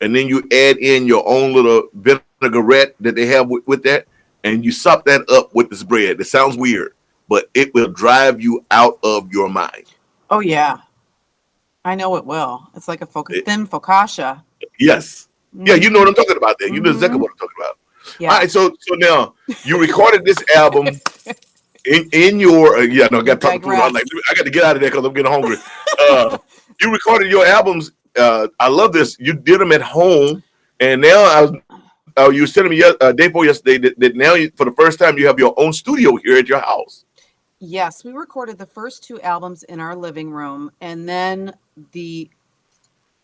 and then you add in your own little vinaigrette that they have with that, and you sop that up with this bread. It sounds weird, but it will drive you out of your mind.
Oh yeah, I know it will. It's like a
It-
thin focaccia.
yes, yeah, you know what I'm talking about. There, you know exactly
Mm-hmm.
what I'm talking about. All
Yeah.
right, so now you recorded this album in your yeah. No, I got to talk to food. I was like,
Digress.
I got to get out of there because I'm getting hungry. Uh, you recorded your albums. I love this. You did them at home, and now you were telling me day before yesterday that now for the first time you have your own studio here at your house.
Yes, we recorded the first two albums in our living room, and then the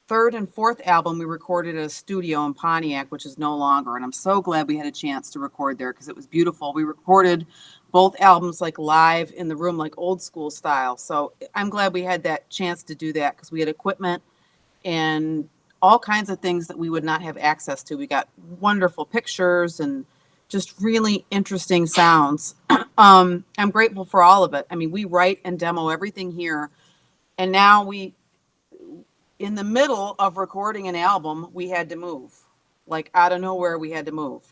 third and fourth album we recorded at a studio in Pontiac, which is no longer. And I'm so glad we had a chance to record there because it was beautiful. We recorded both albums like live in the room, like old school style. So I'm glad we had that chance to do that because we had equipment and all kinds of things that we would not have access to. We got wonderful pictures and just really interesting sounds. I'm grateful for all of it. I mean, we write and demo everything here. And now in the middle of recording an album, we had to move. Like out of nowhere, we had to move.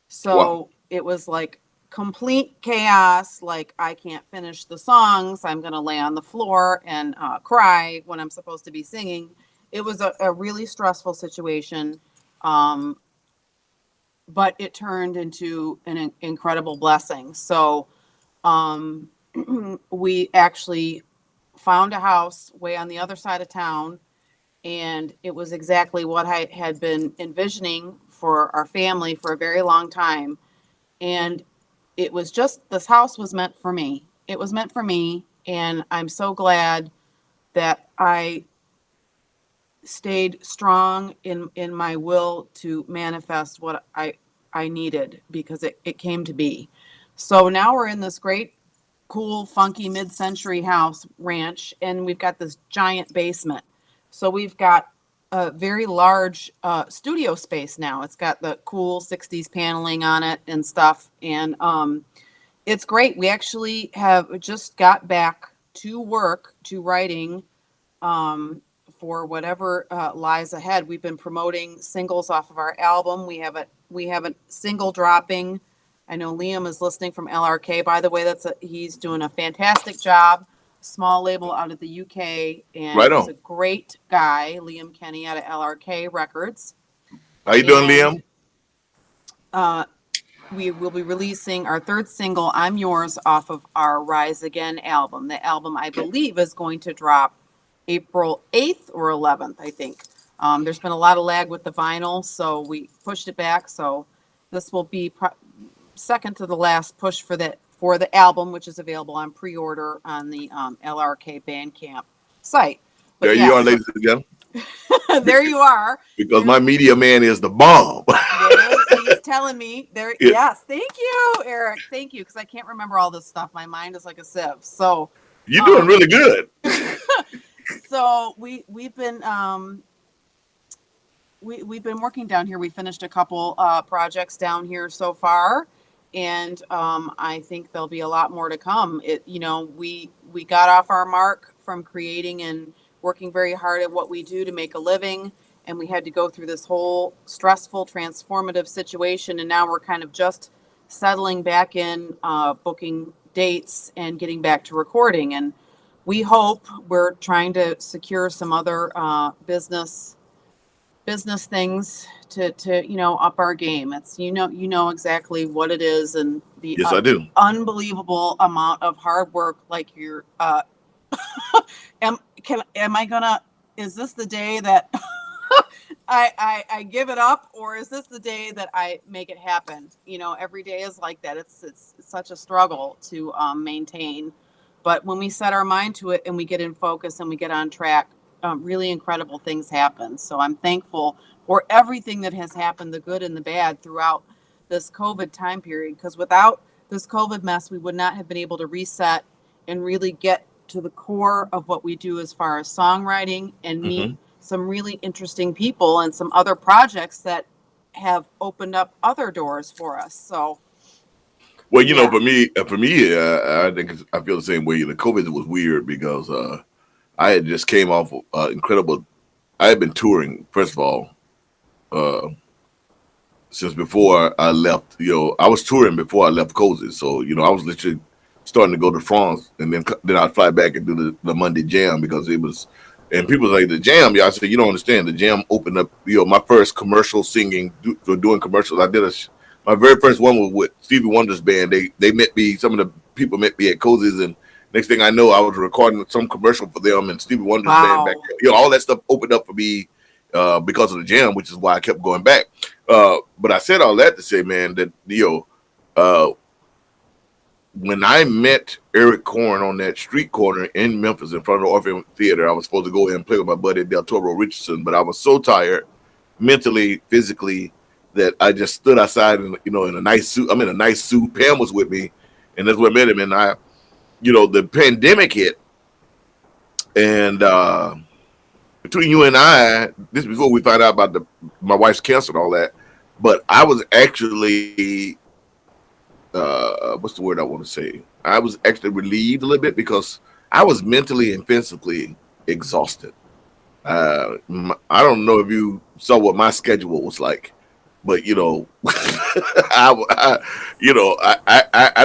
So
Wow.
it was like complete chaos. Like I can't finish the songs. I'm going to lay on the floor and cry when I'm supposed to be singing. It was a really stressful situation. But it turned into an incredible blessing. So we actually found a house way on the other side of town. And it was exactly what I had been envisioning for our family for a very long time. And it was just, this house was meant for me. It was meant for me. And I'm so glad that I stayed strong in my will to manifest what I needed because it came to be. So now we're in this great, cool, funky mid-century house ranch, and we've got this giant basement. So we've got a very large studio space now. It's got the cool 60s paneling on it and stuff. And it's great. We actually have just got back to work, to writing for whatever lies ahead. We've been promoting singles off of our album. We have a single dropping. I know Liam is listening from LRK, by the way. He's doing a fantastic job small label out of the UK, and
Right
he's
on.
a great guy, Liam Kenny out of LRK Records.
How you doing,
And,
Liam?
we will be releasing our third single, I'm Yours, off of our Rise Again album. The album, I believe, is going to drop April 8th or 11th, I think. There's been a lot of lag with the vinyl, so we pushed it back. So this will be second to the last push for the album, which is available on pre-order on the LRK Bandcamp site. But
There you are, ladies and gentlemen.
there you are.
Because my media man is the bomb.
He's telling me there.
Yeah.
Yes, thank you, Eric. Thank you, because I can't remember all this stuff. My mind is like a sieve. So
You're doing really good.
so we've been we've been working down here. We finished a couple projects down here so far, and I think there'll be a lot more to come. We got off our mark from creating and working very hard at what we do to make a living, and we had to go through this whole stressful, transformative situation, and now we're kind of just settling back in, booking dates and getting back to recording. And we hope, we're trying to secure some other business things to up our game. It's you know exactly what it is, and the
Yes, I do.
unbelievable amount of hard work. Like you're is this the day that I give it up, or is this the day that I make it happen? Every day is like that. It's such a struggle to maintain, but when we set our mind to it and we get in focus and we get on track, really incredible things happen. So I'm thankful for everything that has happened, the good and the bad, throughout this COVID time period, because without this COVID mess, we would not have been able to reset and really get to the core of what we do as far as songwriting and meet some really interesting people and some other projects that have opened up other doors for us. So,
Well, for me, I think I feel the same way. The COVID was weird because I had just came off incredible. I had been touring, first of all, since before I left. I was touring before I left Cozy, so I was literally starting to go to France, and then I'd fly back and do the Monday Jam, because it was. And people like, the Jam, I said, you don't understand. The Jam opened up, my first commercial singing, doing commercials. I did my very first one was with Stevie Wonder's band. They met me, some of the people met me at Cozy's, and next thing I know, I was recording some commercial for them and Stevie Wonder's band back there. All that stuff opened up for me because of the Jam, which is why I kept going back. But I said all that to say, man, that, when I met Eric Korn on that street corner in Memphis in front of the Orpheum Theater, I was supposed to go in and play with my buddy Del Toro Richardson, but I was so tired, mentally, physically, that I just stood outside in a nice suit. I'm in a nice suit. Pam was with me, and that's where I met him. And the pandemic hit, and between you and I, this is before we found out about my wife's cancer and all that, but I was actually. What's the word I want to say? I was actually relieved a little bit, because I was mentally and physically exhausted. I don't know if you saw what my schedule was like, but I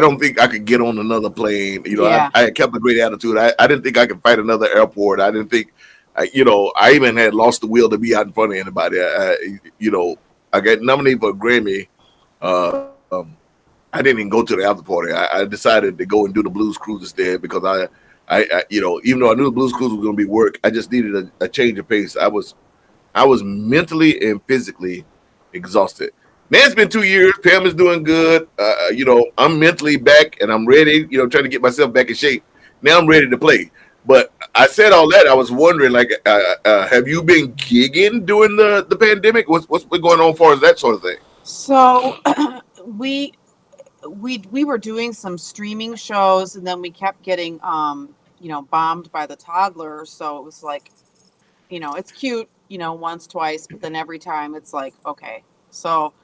don't think I could get on another plane. I had kept a great attitude. I didn't think I could fight another airport. I didn't think, I even had lost the will to be out in front of anybody. I got nominated for a Grammy. I didn't even go to the after party. I decided to go and do the Blues Cruise instead, because I even though I knew the Blues Cruise was going to be work, I just needed a change of pace. I was mentally and physically exhausted. Man, it's been 2 years. Pam is doing good. I'm mentally back and I'm ready. Trying to get myself back in shape. Now I'm ready to play. But I said all that. I was wondering, like, have you been gigging during the pandemic? What's been going on as far as that sort of thing?
So we were doing some streaming shows, and then we kept getting bombed by the toddlers. So it was like, it's cute, once, twice, but then every time it's like, okay. So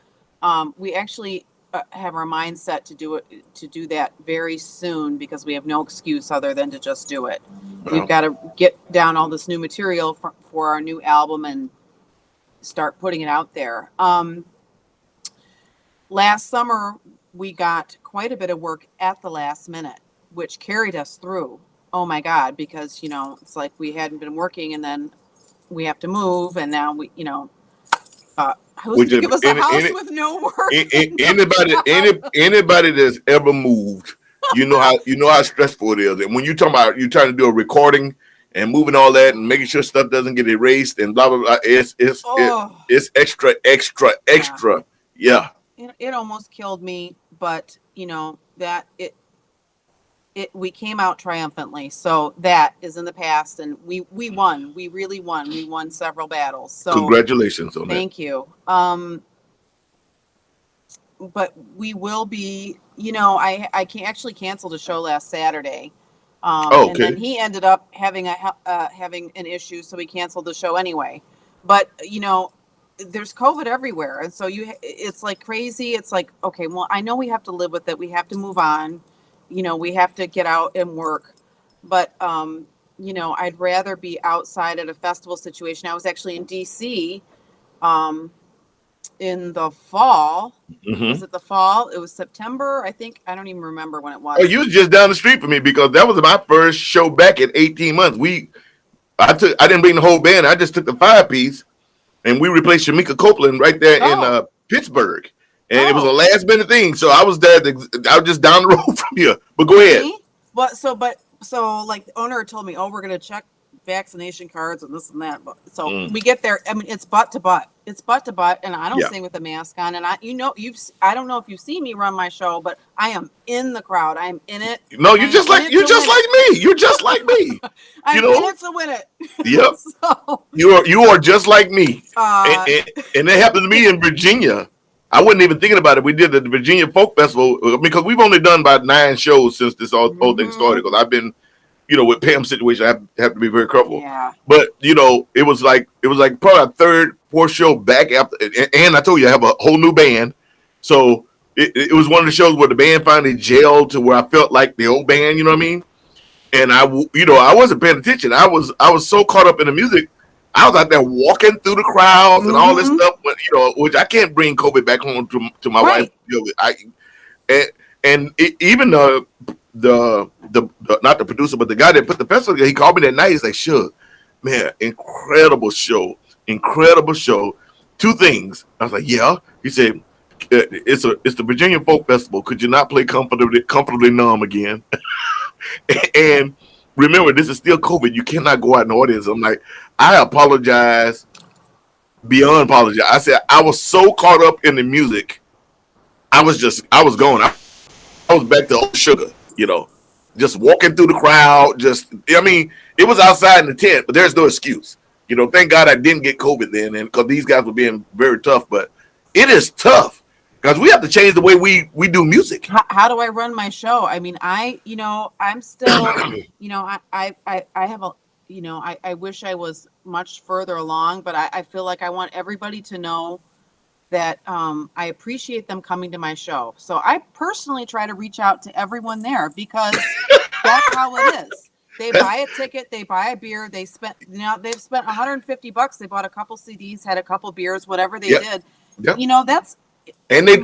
we actually have our mindset to do that very soon, because we have no excuse other than to just do it. Wow. We've got to get down all this new material for our new album and start putting it out there. Last summer, we got quite a bit of work at the last minute, which carried us through oh my God, because, it's like we hadn't been working and then we have to move and now who's
Which
going to
is
give us a house with no work?
anybody that's ever moved, you know how stressful it is. And when you're talking about you trying to do a recording and moving all that and making sure stuff doesn't get erased and blah blah blah, it's extra. Yeah.
It almost killed me, but that we came out triumphantly. So that is in the past, and we won. We really won. We won several battles. So
congratulations on that.
Thank you. But we will be. I actually canceled a show last Saturday.
Okay.
And then he ended up having an issue, so we canceled the show anyway. But there's COVID everywhere, and so it's like crazy. It's like, okay, well, I know we have to live with it. We have to move on. We have to get out and work. But I'd rather be outside at a festival situation. I was actually in DC in the fall.
Mm-hmm.
Was it the fall? It was September, I think. I don't even remember when it was.
Oh, you was just down the street from me because that was my first show back in 18 months. I didn't bring the whole band. I just took the 5-piece, and we replaced Shamika Copeland right there in Pittsburgh. And it was a last minute thing. So I was there. I was just down the road from here. But go ahead.
So like the owner told me, we're going to check vaccination cards and this and that. So we get there. I mean, it's butt to butt. It's butt to butt. And I don't sing with a mask on. And I don't know if you've seen me run my show, but I am in the crowd. I'm in it.
No, you're just like me. You're just like me.
I'm in it to win it.
Yep.
So,
you are just like me. And it happened to me in Virginia. I wasn't even thinking about it. We did the Virginia Folk Festival because we've only done about 9 shows since this whole thing started. Because I've been, with Pam's situation, I have to be very careful.
Yeah.
But it was like probably a 3rd, 4th show back after. And I told you I have a whole new band, so it was one of the shows where the band finally gelled to where I felt like the old band. You know what I mean? And I wasn't paying attention. I was so caught up in the music. I was out there walking through the crowds and all this stuff, which I can't bring COVID back home to my wife. Even the not the producer, but the guy that put the festival together, he called me that night. He's like, "Sure, man, incredible show. 2 things." I was like, "Yeah." He said, "It's the Virginia Folk Festival. Could you not play Comfortably Numb again?" And remember, this is still COVID. You cannot go out in the audience. I'm like, I apologize beyond apologize. I said I was so caught up in the music. I was going. I was back to old Sugar, just walking through the crowd. It was outside in the tent, but there's no excuse. Thank God I didn't get COVID then, and because these guys were being very tough. But it is tough because we have to change the way we do music.
How do I run my show? I mean, I'm still, I have a, I wish I was much further along, but I feel like I want everybody to know that I appreciate them coming to my show. So I personally try to reach out to everyone there because that's how it is. They buy a ticket, they buy a beer, they've spent $150. They bought a couple CDs, had a couple beers, whatever they did. Yep. That's
and they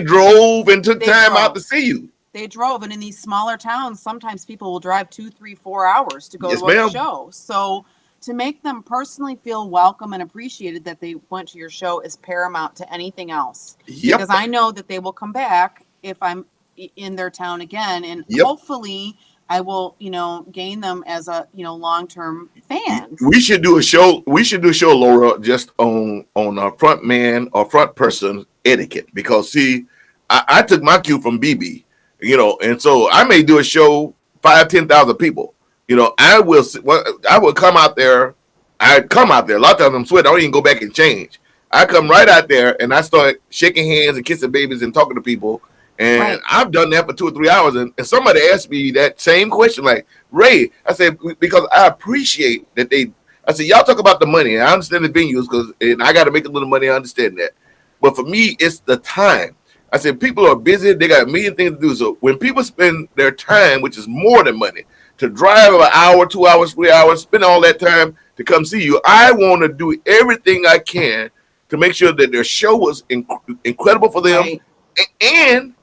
drove and took time out to see you.
They drove, and in these smaller towns, sometimes people will drive 2, 3, 4 hours to go to a show. So to make them personally feel welcome and appreciated that they went to your show is paramount to anything else. Yep. Because I know that they will come back if I'm in their town again, and hopefully I will, gain them as a, long-term fan.
We should do a show. Laura, just on our front man or front person etiquette, because see, I took my cue from BB, and so I may do a show 5,000-10,000 people. I will come out there. A lot of times I'm sweating. I don't even go back and change. I come right out there and I start shaking hands and kissing babies and talking to people. And I've done that for 2 or 3 hours. And somebody asked me that same question, like, Ray, I said, because I appreciate that I said, y'all talk about the money. I understand the venues and I got to make a little money. I understand that. But for me, it's the time. I said, people are busy. They got a million things to do. So when people spend their time, which is more than money, to drive an hour, 2 hours, 3 hours, spend all that time to come see you, I want to do everything I can to make sure that their show was incredible for them. Right. And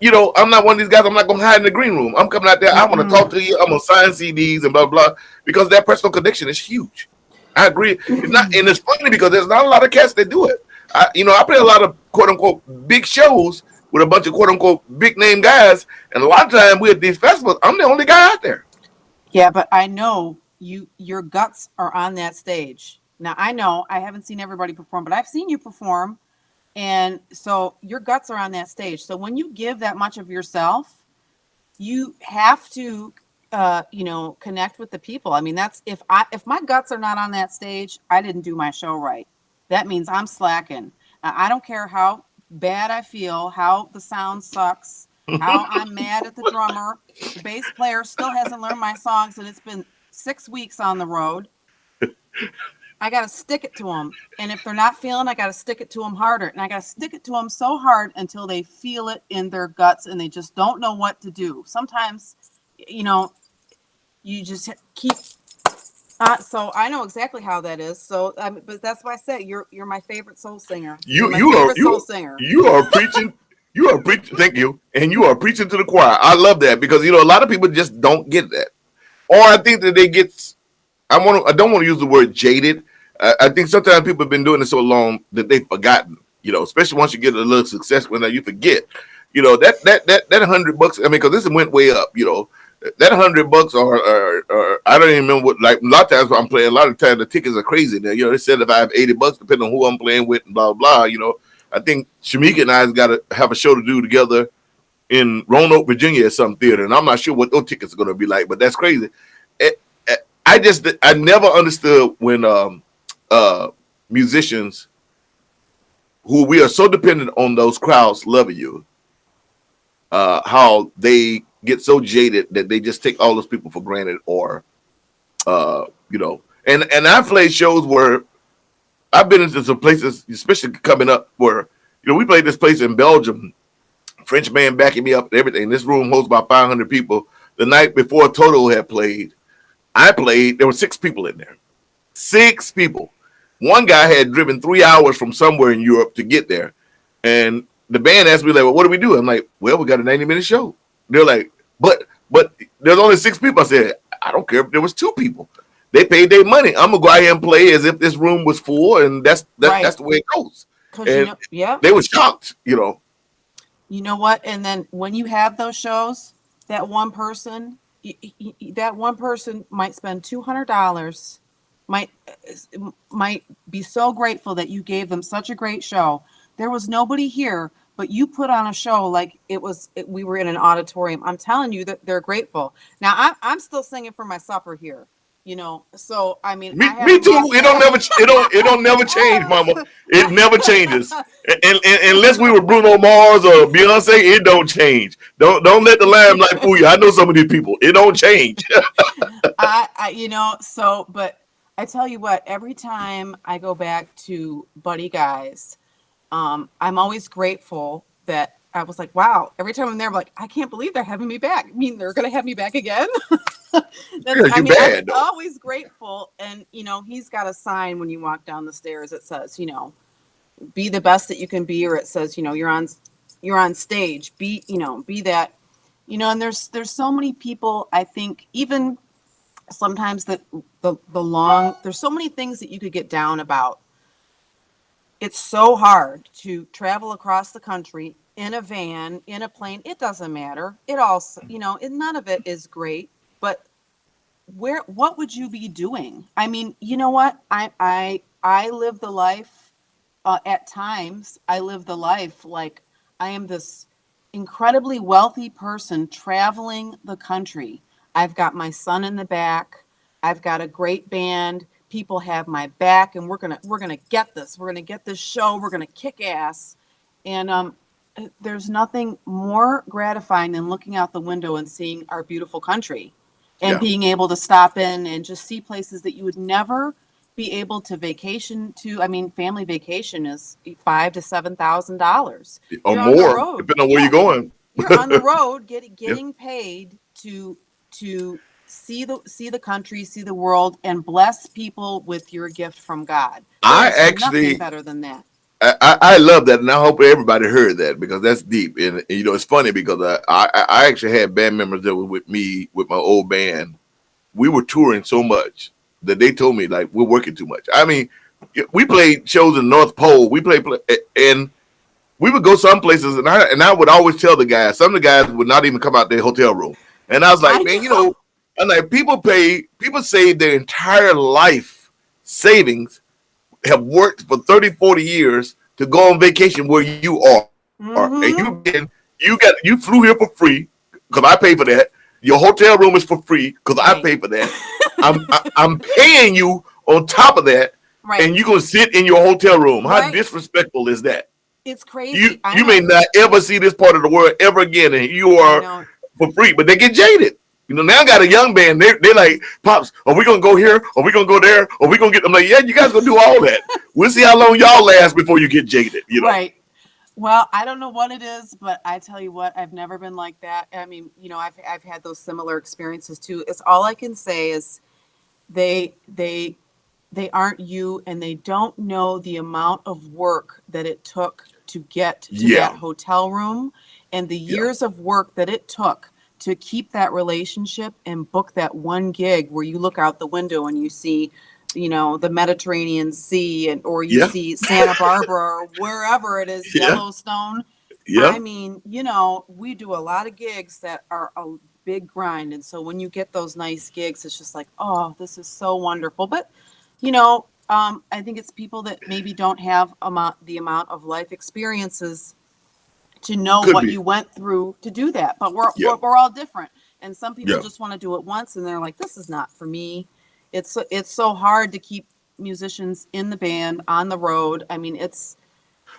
You know, I'm not one of these guys. I'm not going to hide in the green room. I'm coming out there. I want to talk to you. I'm going to sign CDs and blah, blah, because that personal connection is huge. I agree. It's not, and it's funny because there's not a lot of cats that do it. I play a lot of quote unquote big shows with a bunch of quote unquote big name guys, and a lot of times we're at these festivals. I'm the only guy out there.
Yeah, but I know your guts are on that stage. Now I know I haven't seen everybody perform, but I've seen you perform, and so your guts are on that stage. So when you give that much of yourself, you have to connect with the people. I mean, that's if my guts are not on that stage, I didn't do my show right. That means I'm slacking. I don't care how bad I feel, how the sound sucks, how I'm mad at the drummer. The bass player still hasn't learned my songs, and it's been 6 weeks on the road. I got to stick it to them. And if they're not feeling, I got to stick it to them harder. And I got to stick it to them so hard until they feel it in their guts and they just don't know what to do. Sometimes, you just keep. So I know exactly how that is. So, but that's why I said you're my favorite soul singer. You are
soul singer. You are preaching. You are preaching. Thank you. And you are preaching to the choir. I love that because a lot of people just don't get that, or I think that they get. I don't want to use the word jaded. I think sometimes people have been doing it so long that they've forgotten. Especially once you get a little success, when you forget. That $100. I mean, because this went way up. That $100 or I don't even remember what. Like a lot of times when I'm playing, a lot of times the tickets are crazy. Now they said if I have $80, depending on who I'm playing with, and blah blah. I think Shamika and I's got to have a show to do together in Roanoke, Virginia, at some theater, and I'm not sure what those tickets are going to be like, but that's crazy. I never understood when musicians who we are so dependent on those crowds loving you, how they get so jaded that they just take all those people for granted, or and I've played shows where I've been into some places, especially coming up, where we played this place in Belgium, French band backing me up and everything. This room holds about 500 people. The night before Toto had played, I played, there were 6 people in there. 6 people. One guy had driven 3 hours from somewhere in Europe to get there. And the band asked me, like, well, what do we do? I'm like, well, we got a 90-minute show. They're like, but there's only 6 people. I said, I don't care if there was 2 people. They paid their money. I'm gonna go out here and play as if this room was full, and that's the way it goes. And they were shocked,
You know what? And then when you have those shows, that one person might spend $200, might be so grateful that you gave them such a great show. There was nobody here, but you put on a show like we were in an auditorium. I'm telling you that they're grateful. Now I'm still singing for my supper here. So I mean,
me too. It don't never change, Mama. It never changes, and unless we were Bruno Mars or Beyonce, it don't change. Don't let the limelight fool you. I know some of these people. It don't change.
But I tell you what, every time I go back to Buddy Guys, I'm always grateful that I was like, wow. Every time I'm there, I'm like, I can't believe they're having me back. I mean, they're gonna have me back again. I'm always grateful. And he's got a sign when you walk down the stairs that says, be the best that you can be, or it says, you're on stage, be that, and there's so many people. I think even sometimes that there's so many things that you could get down about. It's so hard to travel across the country in a van, in a plane. It doesn't matter. It also, none of it is great, but what would you be doing? I mean, you know what? I live the life, at times I live the life like I am this incredibly wealthy person traveling the country. I've got my son in the back. I've got a great band. People have my back, and we're gonna get this. We're gonna get this show. We're gonna kick ass. And there's nothing more gratifying than looking out the window and seeing our beautiful country, and being able to stop in and just see places that you would never be able to vacation to. I mean, family vacation is $5,000 to $7,000
or more, depending on where you're going.
You're on the road, getting paid to see the country, see the world, and bless people with your gift from God. Nothing better than that.
I love that, and I hope everybody heard that because that's deep. And you know, it's funny because I actually had band members that were with me with my old band. We were touring so much that they told me like we're working too much. I mean, we played shows in North Pole. We played and we would go some places, and I would always tell the guys. Some of the guys would not even come out their hotel room, and I was like, man, you know, I'm like people save their entire life savings, have worked for 30, 40 years to go on vacation where you are.
Mm-hmm.
And you flew here for free because I pay for that. Your hotel room is for free because I pay for that. I'm paying you on top of that, and you're gonna sit in your hotel room. How disrespectful is that?
It's crazy.
You may not ever see this part of the world ever again, and you are for free, but they get jaded. You know, now I got a young band. They're like, Pops, are we gonna go here? Are we gonna go there? Are we gonna get? I'm like, yeah, you guys gonna do all that. We'll see how long y'all last before you get jaded. You know,
right? Well, I don't know what it is, but I tell you what, I've never been like that. I mean, you know, I've had those similar experiences too. It's all I can say is they aren't you, and they don't know the amount of work that it took to get to that hotel room, and the years of work that it took to keep that relationship and book that one gig where you look out the window and you see, you know, the Mediterranean Sea, and or you see Santa Barbara or wherever it is, Yellowstone. I mean, you know, we do a lot of gigs that are a big grind, and so when you get those nice gigs, it's just like, oh, this is so wonderful. But you know, I think it's people that maybe don't have the amount of life experiences to know what you went through to do that. But we're all different, and some people just want to do it once, and they're like, "This is not for me." It's so hard to keep musicians in the band on the road. I mean,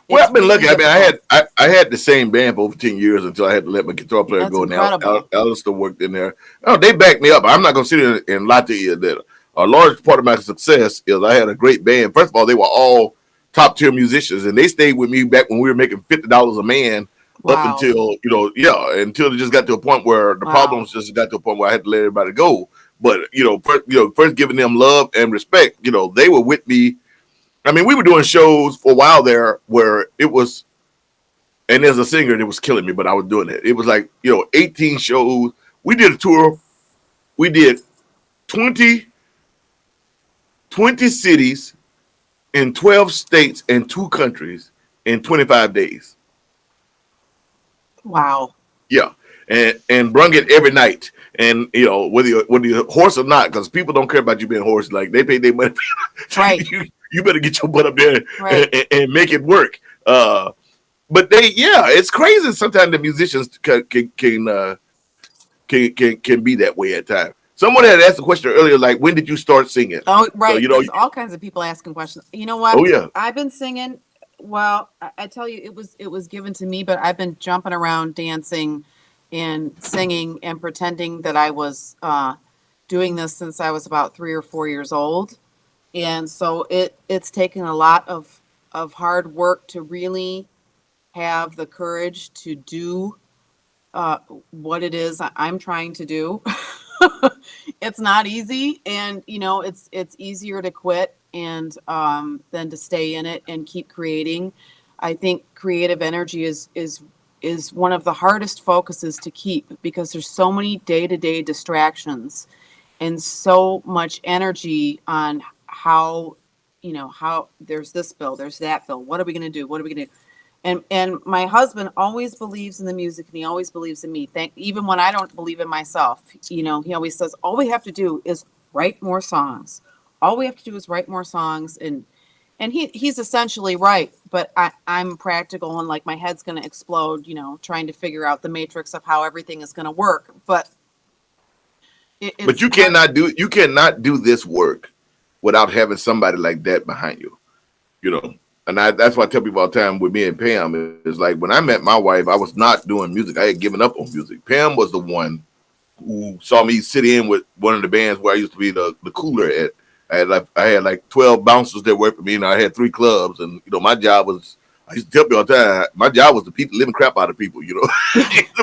well, I've been lucky. I mean, I had the same band for over 10 years until I had to let my guitar player go. Now, Alistair worked in there. Oh, they backed me up. I'm not going to sit here and lie to you that a large part of my success is I had a great band. First of all, they were all top tier musicians, and they stayed with me back when we were making $50 a man up until, until it just got to a point where the problems just got to a point where I had to let everybody go. But, first giving them love and respect, they were with me. I mean, we were doing shows for a while there where it was, and as a singer, it was killing me, but I was doing it. It was like, 18 shows. We did a tour. We did 20 cities in 12 states and 2 countries in 25 days.
Wow.
Yeah. And brung it every night. And, whether you're horse or not, because people don't care about you being horse. Like, they pay their money.
Right.
You better get your butt up there and make it work. But it's crazy. Sometimes the musicians can be that way at times. Someone had asked a question earlier, like, when did you start singing?
Oh, right. So, there's all kinds of people asking questions. You know what?
Oh, yeah.
I've been singing. Well, I tell you, it was given to me, but I've been jumping around, dancing and singing and pretending that I was doing this since I was about 3 or 4 years old. And so it's taken a lot of hard work to really have the courage to do what it is I'm trying to do. It's not easy, and it's easier to quit and than to stay in it and keep creating. I think creative energy is one of the hardest focuses to keep, because there's so many day-to-day distractions and so much energy on how there's this bill, there's that bill. What are we going to do? What are we going to do? And my husband always believes in the music, and he always believes in me. Even when I don't believe in myself, he always says, all we have to do is write more songs. All we have to do is write more songs. And he's essentially right. But I'm practical, and like my head's going to explode, trying to figure out the matrix of how everything is going to work. But
but you cannot do this work without having somebody like that behind you, And that's why I tell people all the time with me and Pam, is like when I met my wife, I was not doing music. I had given up on music. Pam was the one who saw me sit in with one of the bands where I used to be the cooler at. I had like 12 bouncers that worked for me, and I had 3 clubs. And, my job was, I used to tell people all the time, my job was to beat the living crap out of people,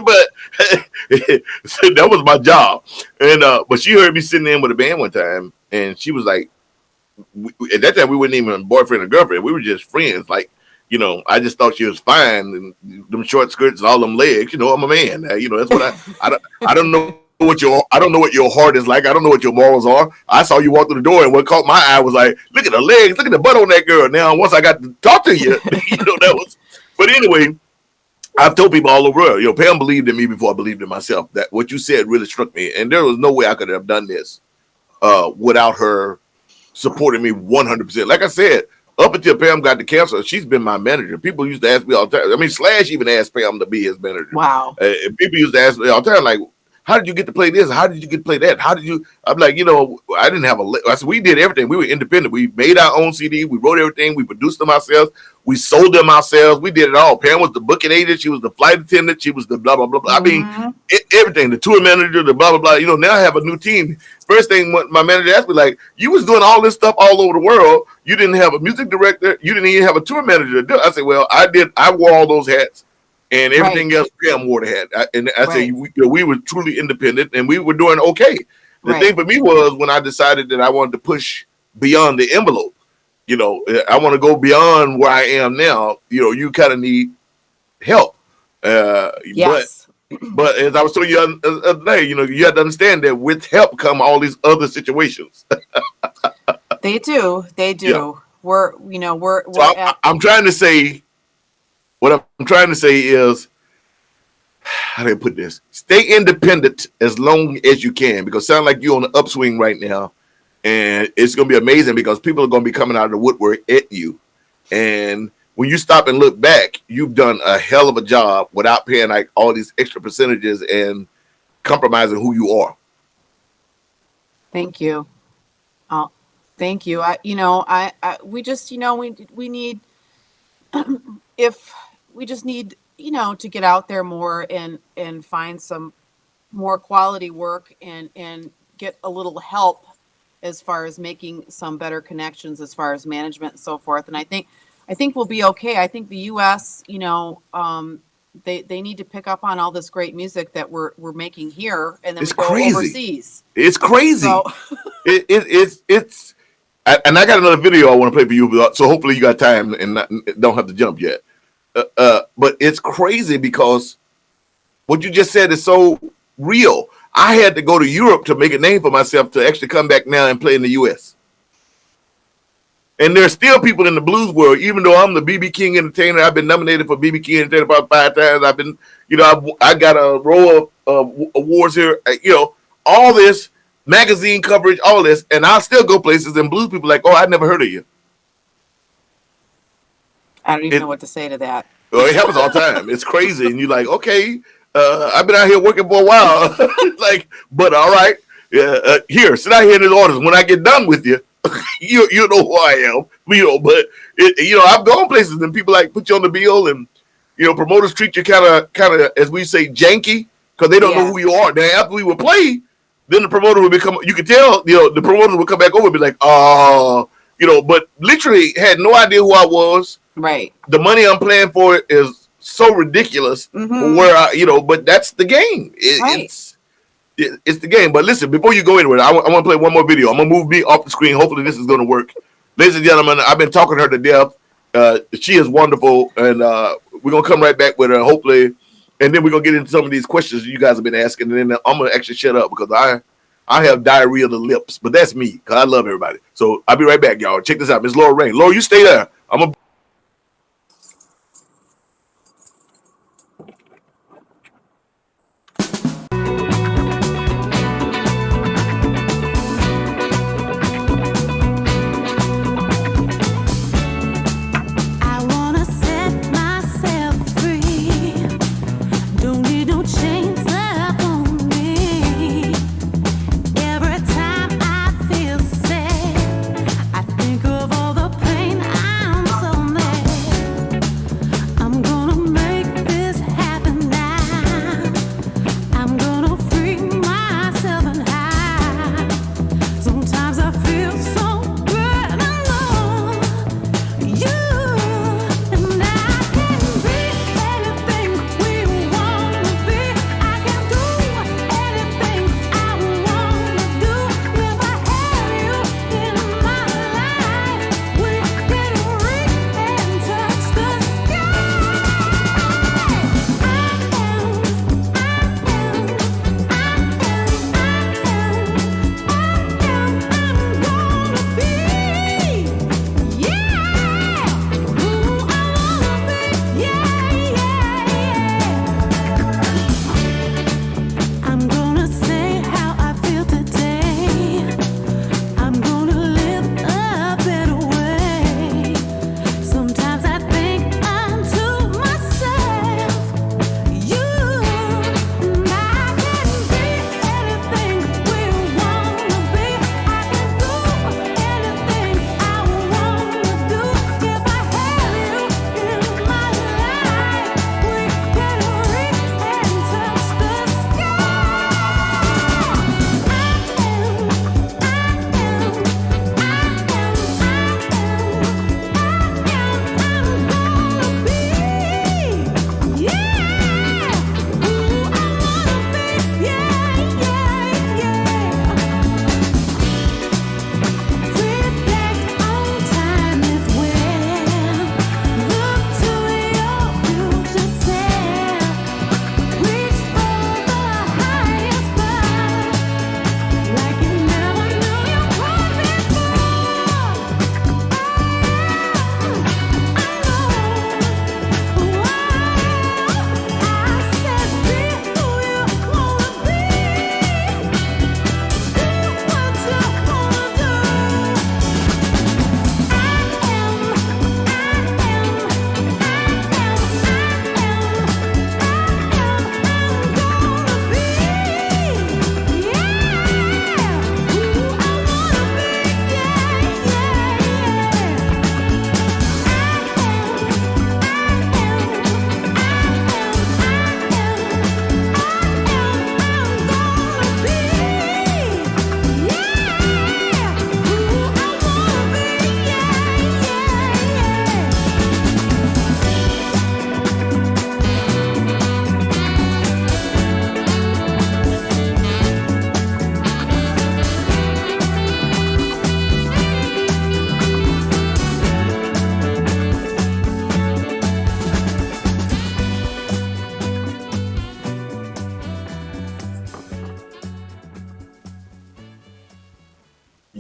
But so that was my job. And but she heard me sitting in with a band one time, and she was like, at that time we weren't even boyfriend or girlfriend. We were just friends. Like, You know, I just thought she was fine, and them short skirts and all them legs. You know, I'm a man. You know, that's what I don't know what your heart is like. I don't know what your morals are. I saw you walk through the door, and what caught my eye was like, look at the legs, look at the butt on that girl. Now, once I got to talk to you, you know, that was. But anyway, I've told people all over the world, you know, Pam believed in me before I believed in myself. That what you said really struck me, and there was no way I could have done this without her supporting me 100%. Like I said, up until Pam got the cancer, she's been my manager. People used to ask me all the time. I mean, Slash even asked Pam to be his manager.
Wow.
People used to ask me all the time, like, how did you get to play this? How did you get to play that? How did you? I'm like, you know, I didn't have I said, we did everything. We were independent. We made our own CD. We wrote everything. We produced them ourselves. We sold them ourselves. We did it all. Pam was the booking agent. She was the flight attendant. She was the blah, blah, blah, blah.
Mm-hmm.
I mean, everything. The tour manager, the blah, blah, blah. You know, now I have a new team. First thing my manager asked me, like, you was doing all this stuff all over the world. You didn't have a music director. You didn't even have a tour manager to do it. I said, well, I did. I wore all those hats. And everything else, Pam wore the hat. And I say we were truly independent, and we were doing okay. The thing for me was when I decided that I wanted to push beyond the envelope. You know, I want to go beyond where I am now. You know, you kind of need help.
Yes.
But as I was telling you the other day, you know, you have to understand that with help come all these other situations.
They do. Yeah. We're
so I'm trying to say. What I'm trying to say is, how do I put this? Stay independent as long as you can, because it sounds like you're on the upswing right now, and it's going to be amazing because people are going to be coming out of the woodwork at you. And when you stop and look back, you've done a hell of a job without paying like all these extra percentages and compromising who you are.
Thank you. Thank you. We just, we need, if we just need, to get out there more and find some more quality work and get a little help as far as making some better connections as far as management and so forth. And I think we'll be okay. I think the US, they need to pick up on all this great music that we're making here, and then we go overseas.
It's crazy.
So.
it's and I got another video I want to play for you, so hopefully you got time and don't have to jump yet. But it's crazy because what you just said is so real. I had to go to Europe to make a name for myself to actually come back now and play in the US. And there's still people in the blues world, even though I'm the BB King Entertainer. I've been nominated for BB King Entertainer about 5 times. I've been, I got a row of awards here. All this magazine coverage, all this, and I'll still go places and blues people like, oh, I never heard of you.
I don't even know what to say to that.
Well, it happens all the time. It's crazy, and you're like, okay, I've been out here working for a while. Like, but all right, here, sit out here in this orders. When I get done with you, you know who I am. But I've gone places and people like put you on the bill, and promoters treat you kind of as we say janky because they don't know who you are. Now after we would play, then the promoter would become. You could tell, the promoter would come back over and be like, oh, but literally had no idea who I was.
Right.
The money I'm playing for is so ridiculous for where but that's the game. It's the game. But listen, before you go anywhere, I want to play one more video. I'm going to move me off the screen. Hopefully this is going to work. Ladies and gentlemen, I've been talking her to death. She is wonderful. And we're going to come right back with her, hopefully. And then we're going to get into some of these questions you guys have been asking. And then I'm going to actually shut up because I have diarrhea of the lips. But that's me because I love everybody. So I'll be right back, y'all. Check this out. Miss Laura Rain. Laura, you stay there. I'm going to
Every time I feel sad, I think of all the pain I'm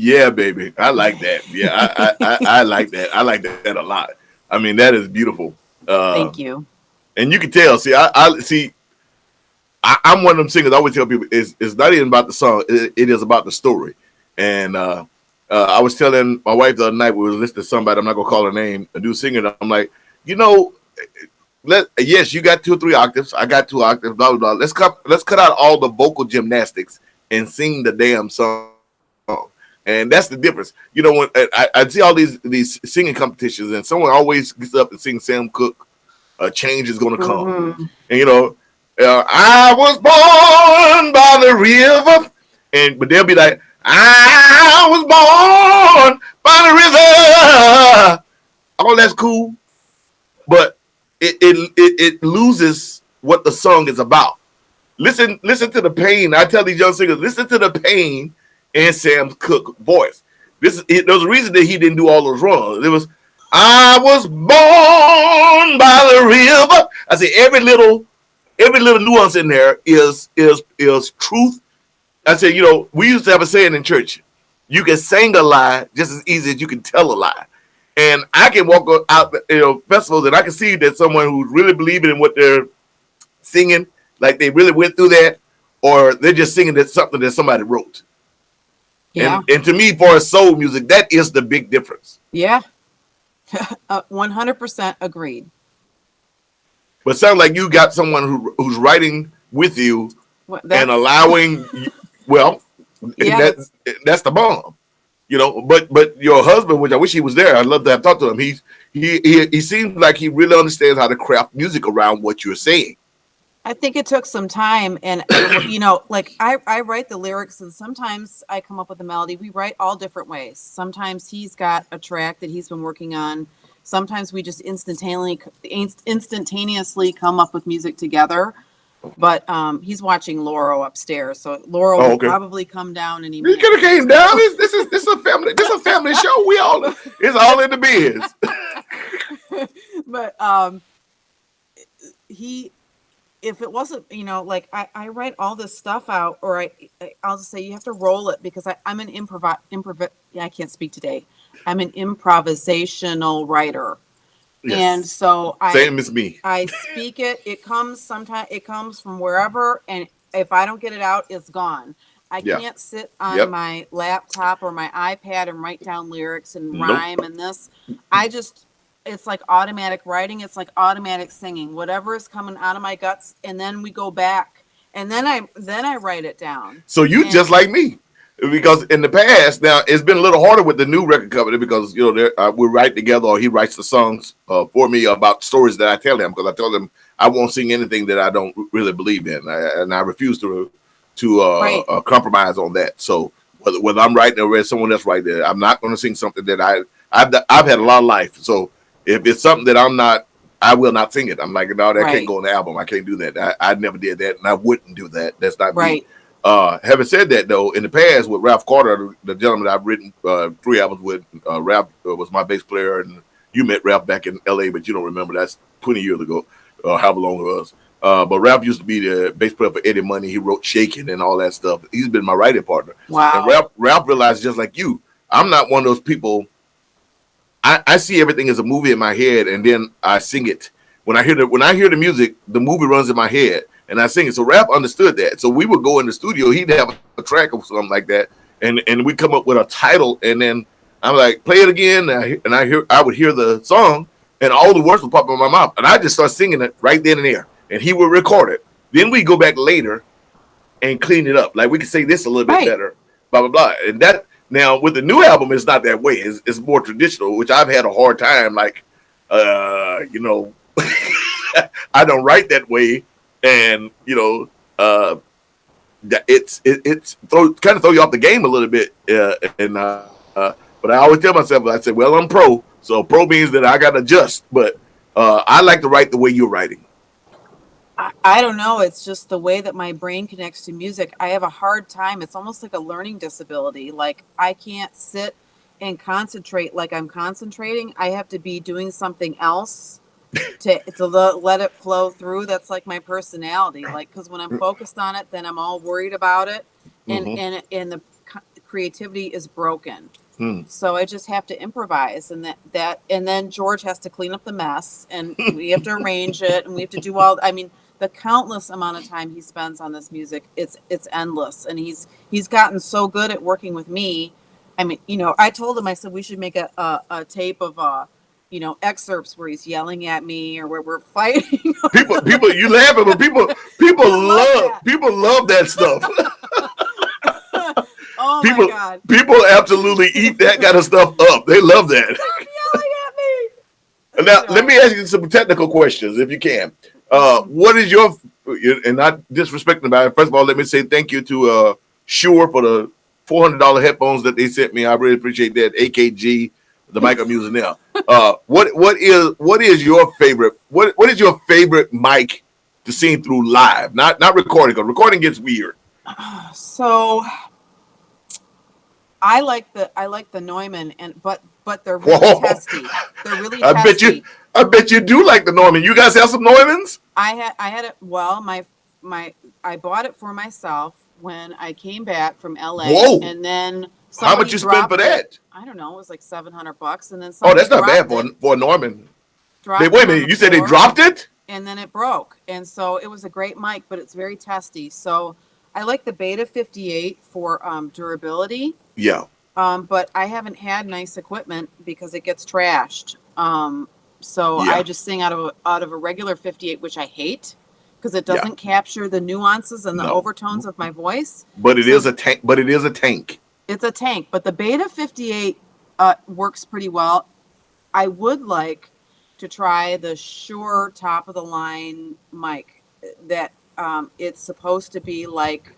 Yeah, baby. I like that. Yeah, I like that. I like that a lot. I mean, that is beautiful.
Thank you.
And you can tell. See, I see. I'm one of them singers. I always tell people it's not even about the song. It is about the story. And I was telling my wife the other night, we were listening to somebody. I'm not gonna call her name. A new singer. I'm like, you know, yes, you got 2 or 3 octaves. I got 2 octaves. Blah blah blah. Let's cut out all the vocal gymnastics and sing the damn song. And that's the difference. You know, when I see all these singing competitions, and someone always gets up and sings Sam Cooke, "A Change Is Gonna Come," and you know, I was born by the river, but they'll be like, I was born by the river. All that's cool, but it loses what the song is about. Listen to the pain. I tell these young singers, listen to the pain in Sam Cooke's voice. There's a reason that he didn't do all those wrong. It was, I was born by the river. I say every little nuance in there is truth. I say, you know, we used to have a saying in church: you can sing a lie just as easy as you can tell a lie. And I can walk out, you know, festivals, and I can see that someone who's really believing in what they're singing, like they really went through that, or they're just singing that something that somebody wrote.
Yeah.
And to me, for soul music, that is the big difference.
Yeah. 100% agreed.
But it sounds like you got someone who's writing with you and allowing, well,
yeah,
that's the bomb. You know, but your husband, which I wish he was there, I'd love to have talked to him. He seems like he really understands how to craft music around what you're saying.
I think it took some time, and you know, like I write the lyrics, and sometimes I come up with a melody. We write all different ways. Sometimes he's got a track that he's been working on. Sometimes we just instantaneously come up with music together. But he's watching Lauro upstairs, so Lauro will probably come down and he
could have came down. This is a family show. It's all in the biz.
But if it wasn't, you know, like I write all this stuff out, or I'll just say you have to roll it, because I'm an I can't speak today. I'm an improvisational writer. Yes. And so
same as me.
I speak it. It comes from wherever, and if I don't get it out, it's gone. I can't sit on my laptop or my iPad and write down lyrics and rhyme and this. It's like automatic writing. It's like automatic singing. Whatever is coming out of my guts, and then we go back, and then I write it down.
So just like me. Because in the past, now it's been a little harder with the new record company, because you know we write together, or he writes the songs for me about stories that I tell him, because I tell him I won't sing anything that I don't really believe in, and I refuse to compromise on that. So whether I'm writing or someone else write there, I'm not going to sing something that I've had a lot of life. So if it's something that I'm not, I will not sing it. I'm like, no, that can't go on the album. I can't do that. I never did that, and I wouldn't do that. That's not me. Having said that, though, in the past with Ralph Carter, the gentleman I've written 3 albums with, Ralph was my bass player, and you met Ralph back in LA, but you don't remember. That's 20 years ago, however long it was. But Ralph used to be the bass player for Eddie Money. He wrote Shakin' and all that stuff. He's been my writing partner.
Wow.
And Ralph realized, just like you, I'm not one of those people. I see everything as a movie in my head, and then I sing it. When I hear the music, the movie runs in my head, and I sing it. So Ralph understood that. So we would go in the studio. He'd have a track or something like that, and we come up with a title, and then I'm like, play it again, and I would hear the song, and all the words would pop in my mouth, and I just start singing it right then and there, and he would record it. Then we go back later and clean it up. Like, we can say this a little bit better, blah blah blah. And that, now with the new album, it's not that way. It's more traditional, which I've had a hard time. Like, you know, I don't write that way, and you know, it's kind of throw you off the game a little bit. But I always tell myself, I say, well, I'm pro, so pro means that I got to adjust. But I like to write the way you're writing.
I don't know. It's just the way that my brain connects to music. I have a hard time. It's almost like a learning disability. Like, I can't sit and concentrate like I'm concentrating. I have to be doing something else to let it flow through. That's like my personality. Like, because when I'm focused on it, then I'm all worried about it. And the creativity is broken. So I just have to improvise, and and then George has to clean up the mess, and we have to arrange it, and we have to do all. I mean, the countless amount of time he spends on this music, it's endless, and he's gotten so good at working with me. I mean, you know, I told him, I said we should make a tape of you know, excerpts where he's yelling at me or where we're fighting.
people, you laughing, but people love that stuff.
Oh
people,
my God.
People absolutely eat that kind of stuff up. They love that.
Stop yelling at me.
Now, let me ask you some technical questions, if you can. What is your, and not disrespecting about it, first of all, let me say thank you to Shure for the $400 headphones that they sent me. I really appreciate that. AKG, the mic I'm using now. What is your favorite? What is your favorite mic to sing through live? Not recording, because recording gets weird.
So I like the Neumann, but they're really testy. They're really testy.
I bet you do like the Neumann. You guys have some Neumanns?
I had it. Well, I bought it for myself when I came back from LA.
Whoa.
And then
how much you spend for that?
I don't know. It was like $700, and then
that's not bad for a Neumann. Wait a minute. You said they dropped it?
And then it broke, and so it was a great mic, but it's very testy. So I like the Beta 58 for durability.
Yeah.
But I haven't had nice equipment because it gets trashed. So
Yeah.
I just sing out of a regular 58, which I hate because it doesn't capture the nuances and the overtones of my voice.
But it is a tank.
It's a tank, but the Beta 58 works pretty well. I would like to try the Shure top of the line mic that it's supposed to be like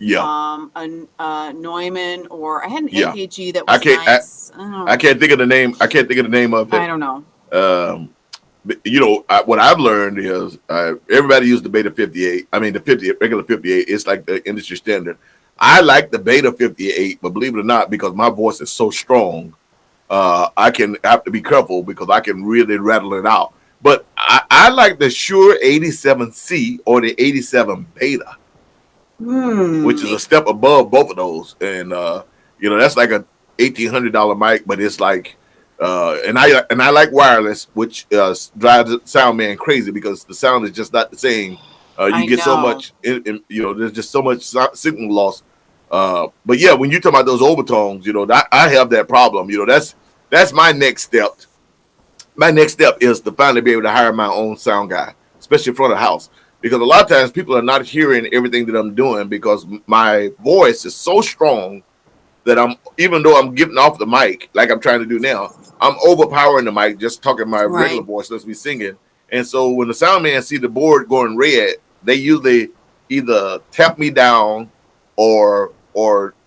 a Neumann, or I had an AKG that was nice.
I can't think of the name. I can't think of the name of it.
I don't know.
You know, what I've learned is everybody used the Beta 58. I mean, the regular 58. It's like the industry standard. I like the Beta 58, but believe it or not, because my voice is so strong, I have to be careful because I can really rattle it out. But I like the Shure 87C or the 87 Beta, which is a step above both of those. And you know, that's like a $1,800 mic, but it's like, and I like wireless, which drives the sound man crazy because the sound is just not the same. You get so much, you know, there's just so much signal loss. But yeah, when you talk about those overtones, you know, I have that problem. You know, that's my next step. My next step is to finally be able to hire my own sound guy, especially in front of the house, because a lot of times people are not hearing everything that I'm doing because my voice is so strong that even though I'm getting off the mic like I'm trying to do now, I'm overpowering the mic just talking my regular voice. Let's be singing. And so when the sound man see the board going red, they usually either tap me down or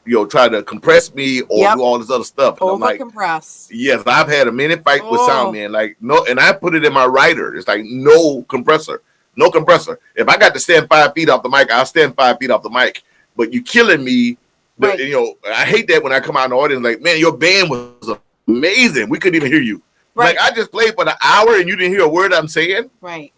you know, try to compress me or do all this other stuff. And
over compress.
Yes, I've had a many fights with sound man. Like and I put it in my writer. It's like no compressor. If I got to stand 5 feet off the mic, I'll stand 5 feet off the mic. But you killing me. Right. You know, I hate that when I come out in the audience like, man, your band was amazing. We couldn't even hear you. Right. Like I just played for an hour and you didn't hear a word I'm saying.
Right.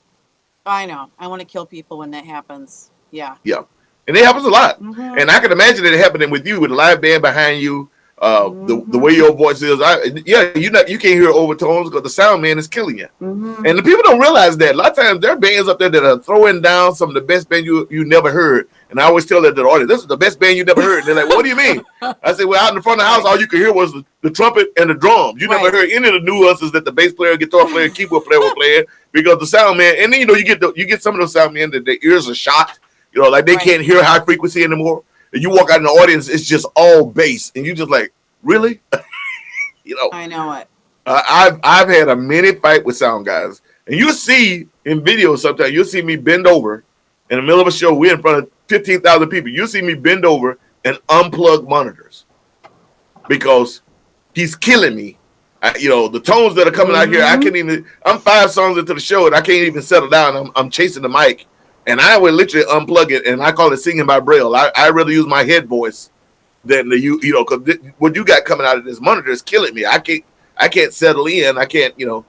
I know. I want to kill people when that happens. Yeah.
Yeah. And it happens a lot. Mm-hmm. And I can imagine it happening with you with a live band behind you. The way your voice is. You can't hear overtones because the sound man is killing you. Mm-hmm. And the people don't realize that. A lot of times there are bands up there that are throwing down some of the best band you never heard. And I always tell that to the audience, this is the best band you never heard. And they're like, what do you mean? I say, well, out in the front of the house, all you could hear was the trumpet and the drums. You never heard any of the nuances that the bass player, guitar player, keyboard player were playing because the sound man. And then you know you get some of those sound men that their ears are shot. You know, like they can't hear high frequency anymore. And you walk out in the audience, it's just all bass, and you just like, really? You know.
I know it.
I've had a mini fight with sound guys, and you see in videos sometimes you'll see me bend over in the middle of a show. We're in front of 15,000 people. You'll see me bend over and unplug monitors because he's killing me. You know, the tones that are coming out here, I can't even. I'm 5 songs into the show and I can't even settle down. I'm chasing the mic. And I would literally unplug it, and I call it singing by braille. I rather use my head voice than you know, because what you got coming out of this monitor is killing me. I can't settle in. I can't, you know.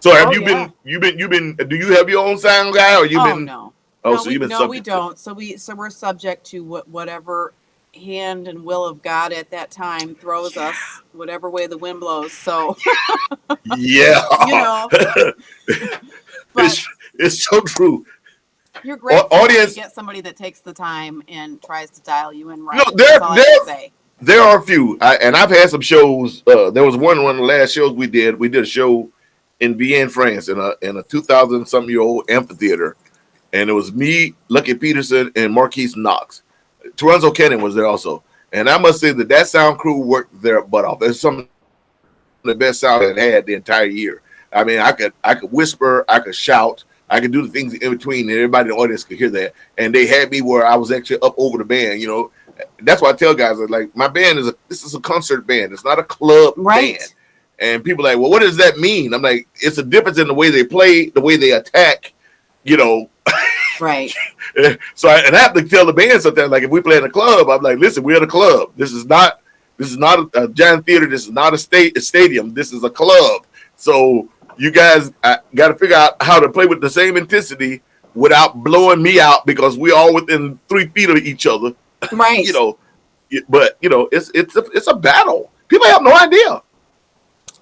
So have you been? Do you have your own sound guy, or you been?
No.
Oh, no, so you've been.
No, we don't. So we're subject to whatever hand and will of God at that time throws us whatever way the wind blows. So,
Yeah.
you know, but
It's so true.
you're grateful
Audience,
to get somebody that takes the time and tries to dial you in right.
no,
That's all I can say.
there are a few, and I've had some shows. There was one of the last shows we did. We did a show in Vienne, France, in a 2,000-something-year-old amphitheater, and it was me, Lucky Peterson, and Marquise Knox. Toronto Cannon was there also, and I must say that sound crew worked their butt off. There's some of the best sound I had the entire year. I mean, I could whisper, I could shout, I could do the things in between, and everybody in the audience could hear that. And they had me where I was actually up over the band. You know, that's why I tell guys, like, my band this is a concert band. It's not a club band. And people are like, well, what does that mean? I'm like, it's a difference in the way they play, the way they attack. You know.
Right.
So I have to tell the band sometimes, like, if we play in a club, I'm like, listen, we're in a club. This is not a giant theater. This is not a stadium. This is a club. So you guys got to figure out how to play with the same intensity without blowing me out, because we're all within 3 feet of each other.
Right.
You know, but you know, it's a battle. People have no idea.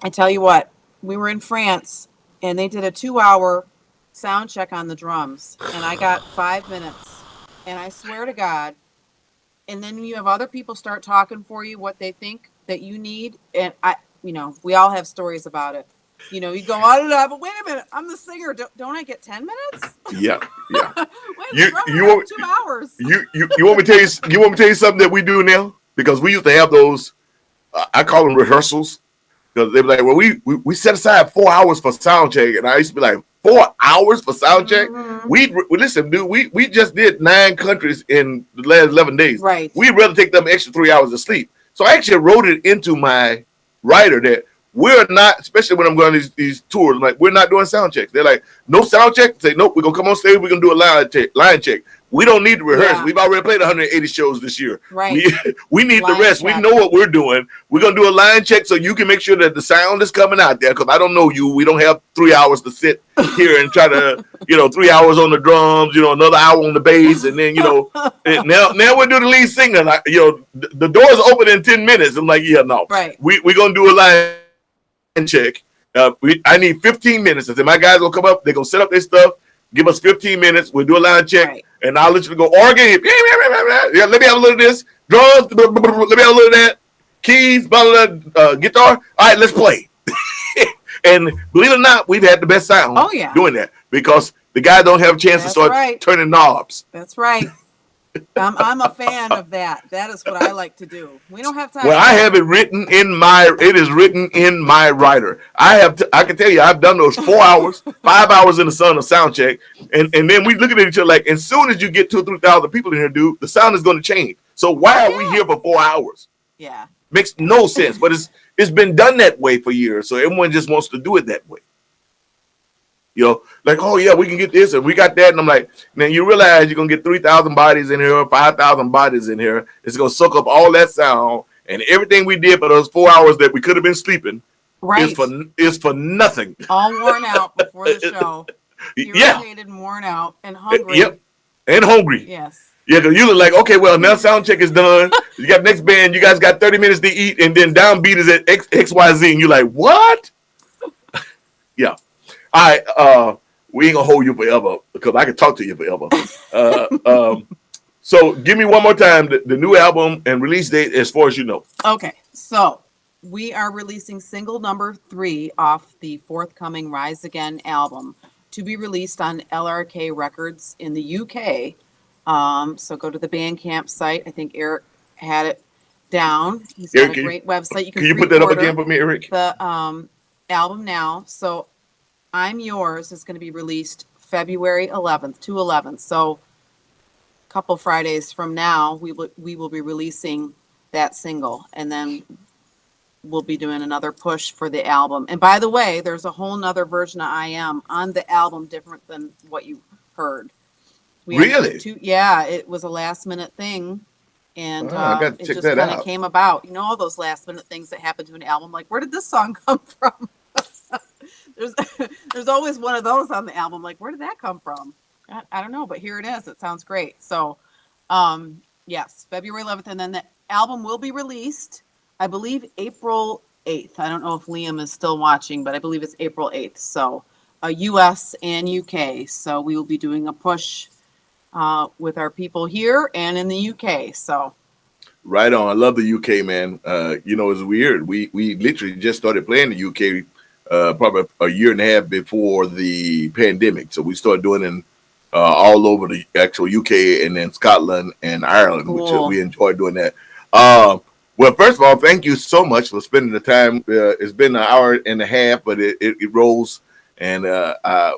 I tell you what, we were in France and they did a 2-hour sound check on the drums, and I got 5 minutes, and I swear to God, and then you have other people start talking for you what they think that you need, and we all have stories about it. You know, you go on and on, but wait a minute, I'm the singer. Don't I get 10 minutes?
Yeah.
Wait, you want 2 hours?
You want me to tell you something that we do now? Because we used to have those, I call them rehearsals, because they'd be like, well, we set aside 4 hours for sound check, and I used to be like, 4 hours for sound check?
Mm-hmm.
We listen, dude. We just did 9 countries in the last 11 days.
Right.
We'd rather take them extra 3 hours of sleep. So I actually wrote it into my writer that we're not, especially when I'm going on these tours, like, we're not doing sound checks. They're like, no sound check. Say, nope, we're gonna come on stage. We're gonna do a line check. We don't need to rehearse.
Yeah.
We've already played 180 shows this year.
Right.
We need
Line
the rest.
check.
We know what we're doing. We're gonna do a line check so you can make sure that the sound is coming out there. Because I don't know you. We don't have 3 hours to sit here and try to, 3 hours on the drums. Another hour on the bass, and then now we're doing the lead singer. Like, the doors open in 10 minutes. I'm like, yeah, no.
Right.
We're gonna do a line check. I need 15 minutes. I said, my guys will come up. They're gonna set up their stuff. Give us 15 minutes. We'll do a line check.
Right.
And I'll let you go organ. Yeah, let me have a little of this. Drums. Let me have a little of that. Keys. Blah, blah, blah, guitar. All right, let's play. And believe it or not, we've had the best sound doing that, because the guy don't have a chance to start turning knobs.
That's right. I'm a fan of that. That is what I like to do. We don't have time.
Well, I have it written in it is written in my writer. I can tell you, I've done those 4 hours, 5 hours in the sun of sound check. And then we looking at each other like, as soon as you get 2,000 or 3,000 people in here, dude, the sound is going to change. So why are we here for 4 hours?
Yeah.
Makes no sense. But it's been done that way for years. So everyone just wants to do it that way. Like, oh yeah, we can get this and we got that. And I'm like, man, you realize you're going to get 3,000 bodies in here, 5,000 bodies in here. It's going to suck up all that sound. And everything we did for those 4 hours that we could have been sleeping is for nothing.
All worn out before the show. Irritated, worn out, and hungry.
Yep. And hungry.
Yes.
Yeah, because you look like, okay, well, now sound check is done. You got next band. You guys got 30 minutes to eat. And then downbeat is at XYZ. And you're like, what? Yeah. All right, we ain't gonna hold you forever, because I can talk to you forever. So give me one more time the new album and release date as far as you know.
Okay, so we are releasing single number 3 off the forthcoming Rise Again album, to be released on LRK Records in the UK. So go to the Bandcamp site. I think Eric had it down. He's got a great website.
Can you put that up again for me, Eric?
The album now. So I'm Yours is going to be released February 11th, 2/11. So a couple Fridays from now, we will be releasing that single, and then we'll be doing another push for the album. And by the way, there's a whole nother version of I Am on the album, different than what you heard.
Really?
Yeah, it was a last minute thing. And
it just kind of
came about. All those last minute things that happen to an album. Like, where did this song come from? There's always one of those on the album. Like, where did that come from? I don't know, but here it is. It sounds great. So Yes, February 11th, and then the album will be released, I believe, April 8th. I don't know if Liam is still watching, but I believe it's April 8th. So, U.S. and UK. So we will be doing a push with our people here and in the UK. So.
Right on. I love the UK, man. It's weird. We literally just started playing the UK probably a year and a half before the pandemic. So we started doing it all over the actual UK and then Scotland and Ireland, which we enjoyed doing that. Well, first of all, thank you so much for spending the time. It's been an hour and a half, but it rolls. And I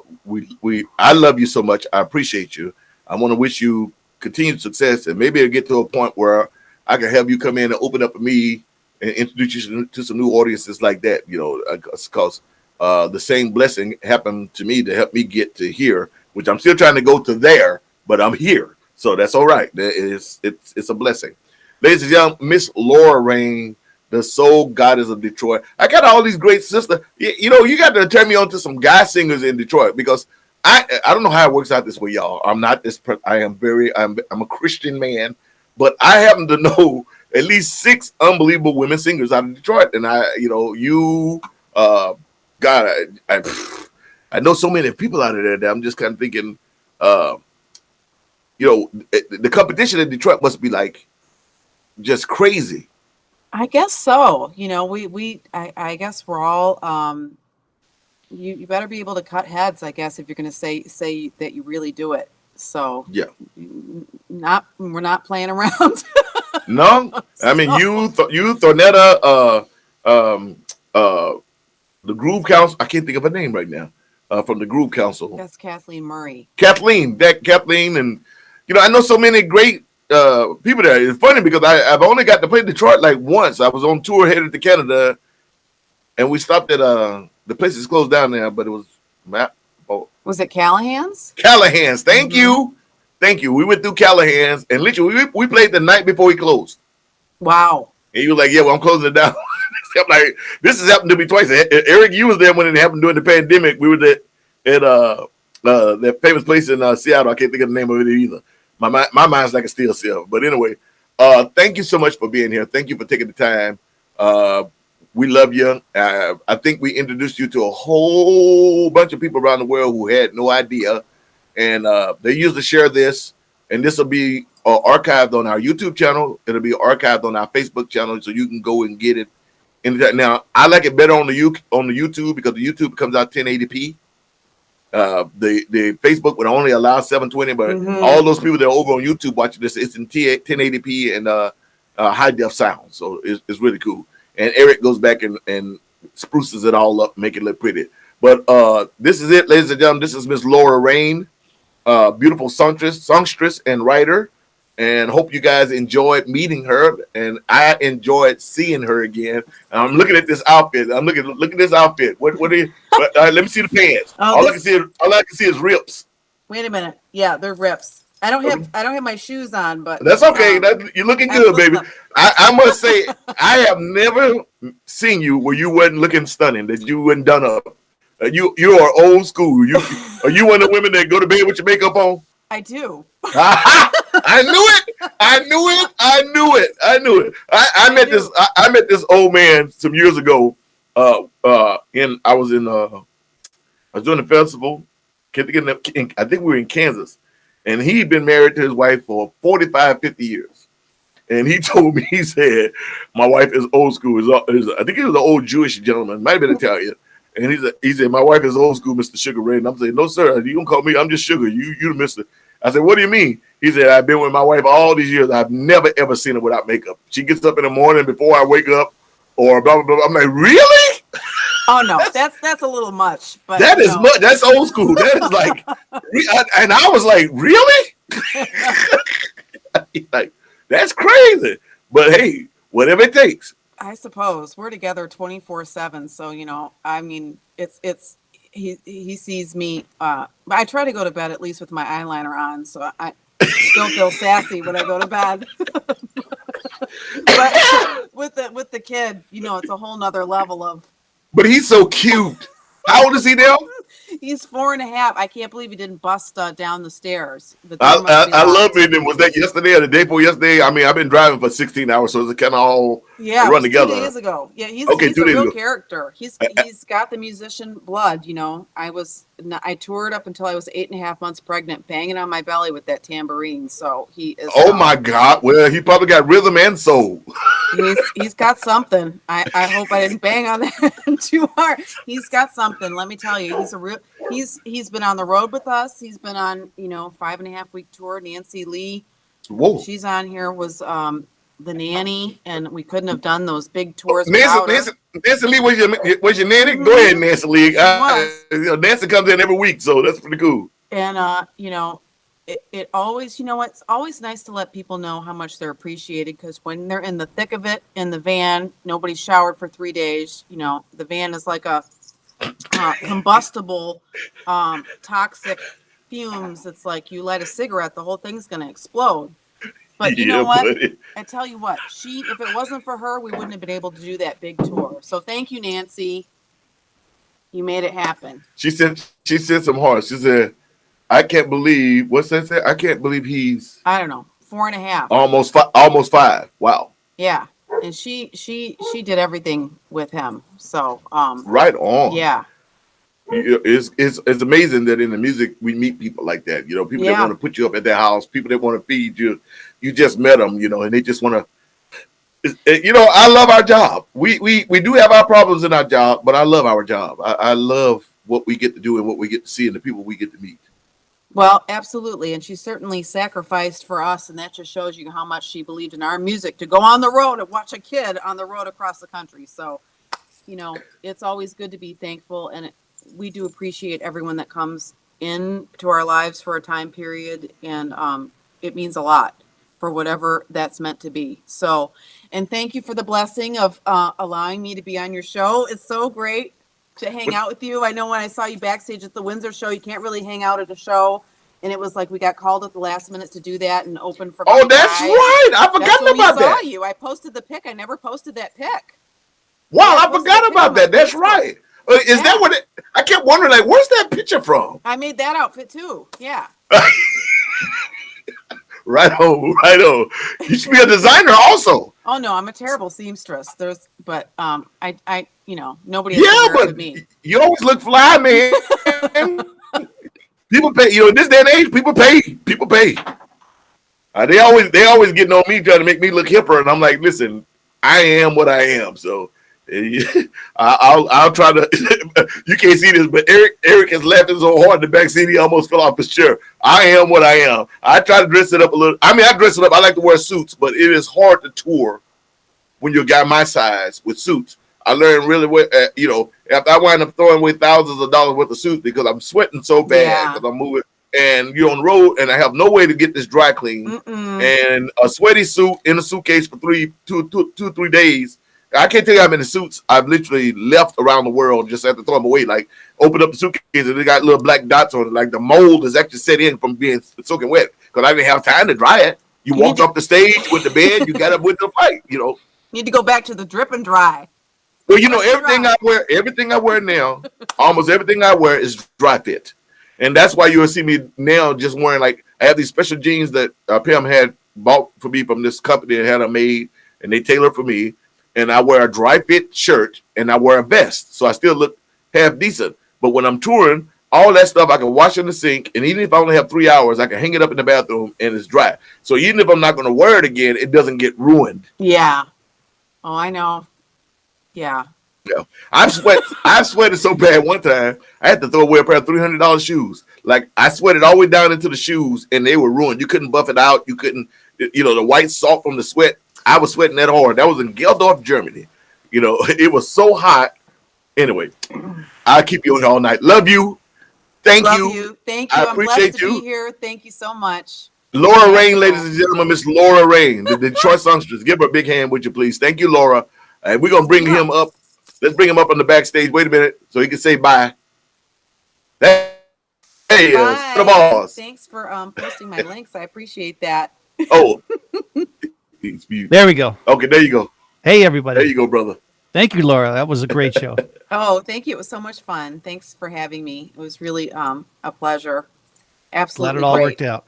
love you so much. I appreciate you. I want to wish you continued success, and maybe it'll get to a point where I can have you come in and open up for me and introduce you to some new audiences like that, because the same blessing happened to me to help me get to here, which I'm still trying to go to there, but I'm here. So that's all right. It's a blessing. Ladies and gentlemen, Miss Laura Rain, the soul goddess of Detroit. I got all these great sisters. You got to turn me on to some guy singers in Detroit, because I don't know how it works out this way, y'all. I'm not this. I'm a Christian man, but I happen to know at least 6 unbelievable women singers out of Detroit, and God, I know so many people out of there that I'm just kind of thinking, the competition in Detroit must be like just crazy.
I guess so. I guess we're all. You better be able to cut heads, I guess, if you're going to say that you really do it. So
yeah,
we're not playing around.
No, I mean you, Thornetta, the Groove Council. I can't think of her name right now. From the Groove Council.
That's Kathleen Murray.
Kathleen, and I know so many great people there. It's funny because I've only got to play Detroit like once. I was on tour headed to Canada, and we stopped at the place is closed down there, but it was
Was it Callahan's?
Callahan's. Thank you. We went through Callahan's, and literally we played the night before we closed.
Wow.
And you were like, "Yeah, well, I'm closing it down." I'm like, "This has happened to me twice." Eric, you was there when it happened during the pandemic. We were at that famous place in Seattle. I can't think of the name of it either. My mind's like a steel cell. But anyway, thank you so much for being here. Thank you for taking the time. We love you. I think we introduced you to a whole bunch of people around the world who had no idea. And they usually share this. And this will be archived on our YouTube channel. It'll be archived on our Facebook channel, so you can go and get it. Now, I like it better on the YouTube because the YouTube comes out 1080p. The Facebook would only allow 720, but all those people that are over on YouTube watching this, it's in 1080p and high def sound. So it's really cool. And Eric goes back and spruces it all up, make it look pretty. But this is it, ladies and gentlemen. This is Miss Laura Rain, beautiful songstress and writer. And hope you guys enjoyed meeting her. And I enjoyed seeing her again. And I'm looking at this outfit. Look at this outfit. What are you? Let me see the pants. All I can see is rips.
Wait a minute. Yeah, they're rips. I don't have my shoes on, but
that's okay. You're looking good, baby. I must say, I have never seen you where you wasn't looking stunning, that you wasn't done up. You are old school. Are you one of the women that go to bed with your makeup on?
I do.
I knew it. I met this old man some years ago. I was doing a festival. I think we were in Kansas. And he'd been married to his wife for 45, 50 years. And he told me, he said, my wife is old school. I think he was an old Jewish gentleman, might have been Italian. And he said, my wife is old school, Mr. Sugaray. And I'm saying, no, sir, you don't call me. I'm just Sugar. You the mister. I said, what do you mean? He said, I've been with my wife all these years. I've never, ever seen her without makeup. She gets up in the morning before I wake up or blah, blah, blah. I'm like, really?
Oh, no, that's a little much. But
that is much. That's old school. That is like, and I was like, really? Like, that's crazy. But hey, whatever it takes.
I suppose we're together 24/7. So, I mean, he sees me. But I try to go to bed at least with my eyeliner on. So I still feel sassy when I go to bed. But with the kid, it's a whole nother level of.
But he's so cute. How old is he now?
He's 4.5. I can't believe he didn't bust down the stairs. The door must be
I love
locked.
it. Was that yesterday or the day before yesterday? I mean, I've been driving for 16 hours, so it's kind of all
Yeah, it
run
was
together.
2 days ago. Yeah, he's
Okay,
he's
2
a
days
real
ago.
character. He's got the musician blood. You know, I toured up until I was 8.5 months pregnant, banging on my belly with that tambourine. So he is.
Oh my God! Well, he probably got rhythm and soul.
He's got something. I hope I didn't bang on that too hard. He's got something. Let me tell you, he's been on the road with us. He's been on 5.5-week tour. Nancy Lee,
Whoa!
she's on here, was the nanny, and we couldn't have done those big tours without her.
Nancy Lee was your nanny?
Mhm.
Go ahead, Nancy Lee.
was.
Nancy comes in every week, so that's pretty cool.
And it always, it's always nice to let people know how much they're appreciated, because when they're in the thick of it in the van, nobody's showered for 3 days. The van is like a combustible, toxic fumes. It's like you light a cigarette, the whole thing's going to explode. But you know what?
Buddy.
I tell you what, if it wasn't for her, we wouldn't have been able to do that big tour. So thank you, Nancy. You made it happen.
She said some hearts. She said, I can't believe, what's that say? I can't believe he's,
I don't know, 4.5.
almost 5. Wow.
Yeah. And she did everything with him. So
Right on.
yeah.
It's amazing that in the music we meet people like that. People that want to put you up at their house, people that want to feed you. You just met them, and they just want to. I love our job. We do have our problems in our job, but I love our job. I love what we get to do and what we get to see and the people we get to meet.
Well, absolutely. And she certainly sacrificed for us, and that just shows you how much she believed in our music, to go on the road and watch a kid on the road across the country. So, it's always good to be thankful, and we do appreciate everyone that comes into our lives for a time period, and it means a lot for whatever that's meant to be. So, and thank you for the blessing of allowing me to be on your show. It's so great to hang out with you. I know when I saw you backstage at the Windsor show, you can't really hang out at a show, and it was like we got called at the last minute to do that and open for.
Oh, that's right! I forgot about that.
You. I posted the pic. I never posted that pic.
Wow, I forgot about that. That's right. Is that what I kept wondering, like, where's that picture from?
I made that outfit too. Yeah.
Right on. You should be a designer also.
Oh no, I'm a terrible seamstress. But nobody has to with me.
You always look fly, man. People pay, in this day and age, people pay. They always getting on me trying to make me look hipper, and I'm like, listen, I am what I am. So I'll try to. You can't see this, but Eric is laughing so hard in the back seat he almost fell off his chair. I am what I am. I try to dress it up a little. I mean, I dress it up. I like to wear suits, but it is hard to tour when you're a guy my size with suits. I learned really well. After I wind up throwing away thousands of dollars worth of suits because I'm sweating so bad because I'm moving. And you're on the road, and I have no way to get this dry clean. And a sweaty suit in a suitcase for 3 days. I can't tell you how many suits I've literally left around the world just have to throw them away. Like, open up the suitcase and they got little black dots on it. Like, the mold is actually set in from being soaking wet because I didn't have time to dry it. You walked up the stage with the bed, you got up with the fight,
You need to go back to the drip and dry.
Well, everything I wear now, almost everything I wear is dry fit. And that's why you'll see me now just wearing, like, I have these special jeans that Pam had bought for me from this company and had them made, and they tailored for me. And I wear a dry fit shirt and I wear a vest. So I still look half decent. But when I'm touring, all that stuff I can wash in the sink. And even if I only have 3 hours, I can hang it up in the bathroom and it's dry. So even if I'm not going to wear it again, it doesn't get ruined.
Yeah. Oh, I know. Yeah.
Yeah. I've sweated so bad one time, I had to throw away a pair of $300 shoes. Like, I sweated all the way down into the shoes and they were ruined. You couldn't buff it out. You couldn't, the white salt from the sweat. I was sweating that hard. That was in Geldorf, Germany. It was so hot. Anyway, I'll keep you on all night. Love you. Thank you.
Thank you.
I
I'm
appreciate
blessed to be here. Thank you so much.
Laura Rain, ladies and gentlemen, Miss Laura Rain, the Detroit songstress. Give her a big hand, would you please? Thank you, Laura. And we're going to bring him up. Let's bring him up on the backstage. Wait a minute so he can say bye. Hey,
bye.
The boss.
Thanks for posting my links. I appreciate that.
Oh.
There we go.
Okay, there you go.
Hey, everybody.
There you go, brother.
Thank you, Laura. That was a great show.
Oh, thank you. It was so much fun. Thanks for having me. It was really a pleasure.
Glad
Absolutely
it all
great.
worked out.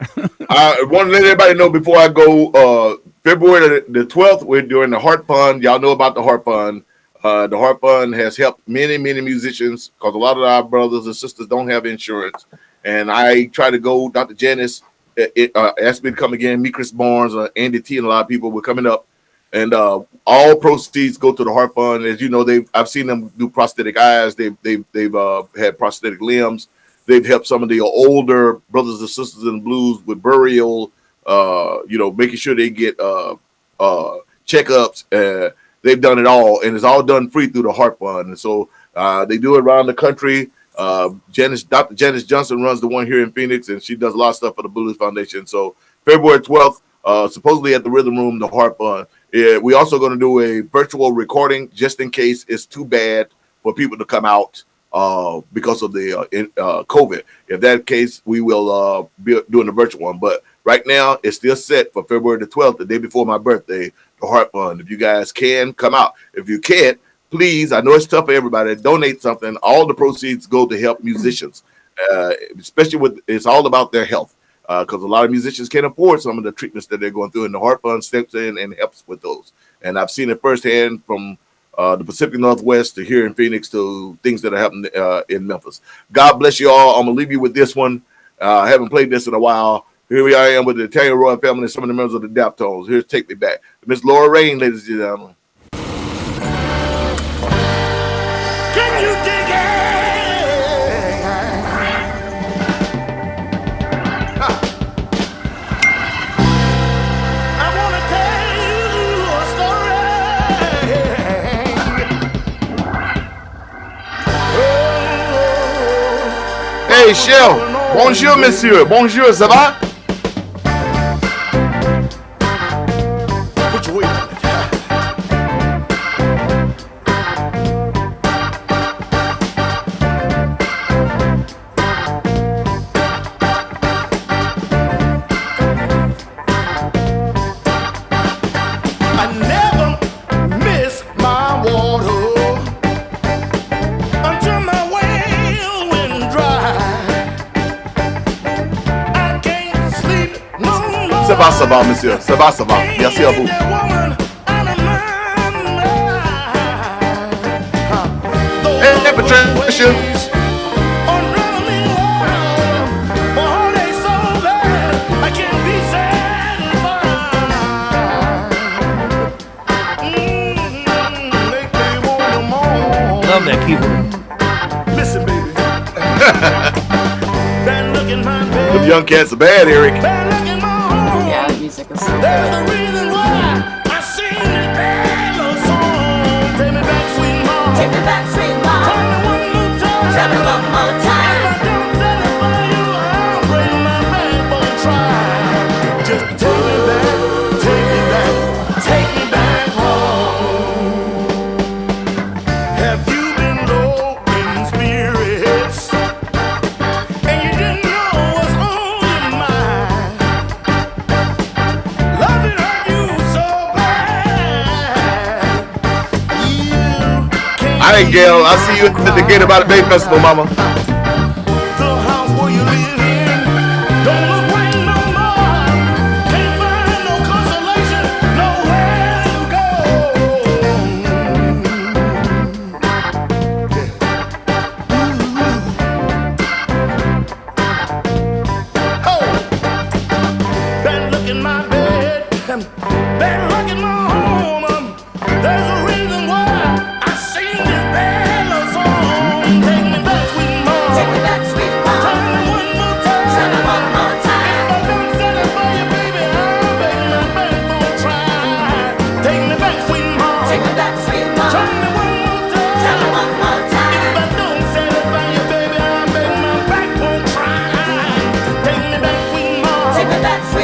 I want to let everybody know before I go, February the 12th, we're doing the Heart Fund. Y'all know about the Heart Fund. The Heart Fund has helped many, many musicians because a lot of our brothers and sisters don't have insurance. And I try to go, Dr. Janice asked me to come again, me, Chris Barnes, Andy T, and a lot of people were coming up. And all proceeds go to the Heart Fund. As you know, I've seen them do prosthetic eyes. They've had prosthetic limbs. They've helped some of the older brothers and sisters in the blues with burial, making sure they get checkups. They've done it all, and it's all done free through the Heart Fund. And so they do it around the country. Dr. Janice Johnson runs the one here in Phoenix, and she does a lot of stuff for the Blues Foundation. So February 12th, supposedly at the Rhythm Room, the Heart Fund. We also going to do a virtual recording just in case it's too bad for people to come out because of the COVID. If that case, we will be doing the virtual one. But right now, it's still set for February the 12th, the day before my birthday, the Heart Fund. If you guys can, come out. If you can't, please, I know it's tough for everybody, donate something. All the proceeds go to help musicians, especially it's all about their health. Because a lot of musicians can't afford some of the treatments that they're going through, and the Heart Fund steps in and helps with those. And I've seen it firsthand from the Pacific Northwest to here in Phoenix to things that are happening in Memphis. God bless you all. I'm going to leave you with this one. I haven't played this in a while. Here I am with the Italian Royal family and some of the members of the Daptones. Here's Take Me Back. Miss Laura Rain, ladies and gentlemen.
Can you dig it? I want to tell you a story.
Hey, Shell. Bonjour, monsieur. Bonjour, ça va?
Put your weight on it. I never miss my water until my well went dry. I can't sleep no more.
Ça va, monsieur. Ça va. Merci à vous. Hey, Patricia.
Love that keyboard.
Listen, baby. Bad look in my bed.
Them young cats are bad, Eric.
Bad look in my home.
Yeah, the music is so
There's
good.
a reason why I sing this bad little song. Take me back, sweet mom.
Take me back, sweet mom.
Tell me one more time.
Tell me one more time.
If I don't satisfy you, I'll break my backbone. Try. Just take me back, take me back, take me back home. Have you been low in spirits and you didn't know what's on your mind? Loving hurt you so bad. You
All right, Gail. I'll see you at the Gate About It Bay Festival, mama.
the house where you live in don't look right no more. Can't find no consolation, nowhere to go. Oh, bad luck in my bed, bad luck in my home. There's a reason why I sing this bad love song. Take me back, sweet mom.
Take me back, sweet mom.
Tell me one more time.
Tell me one more time.
If I don't satisfy you, baby, I'll make my backbone try. Take me back, sweet mom.
Take me back, sweet
Tell
mom.
me one more time.
Tell me one more
If
time.
I don't satisfy you, baby, I'll make my backbone try. Take me back, sweet mom.
Take me back, sweet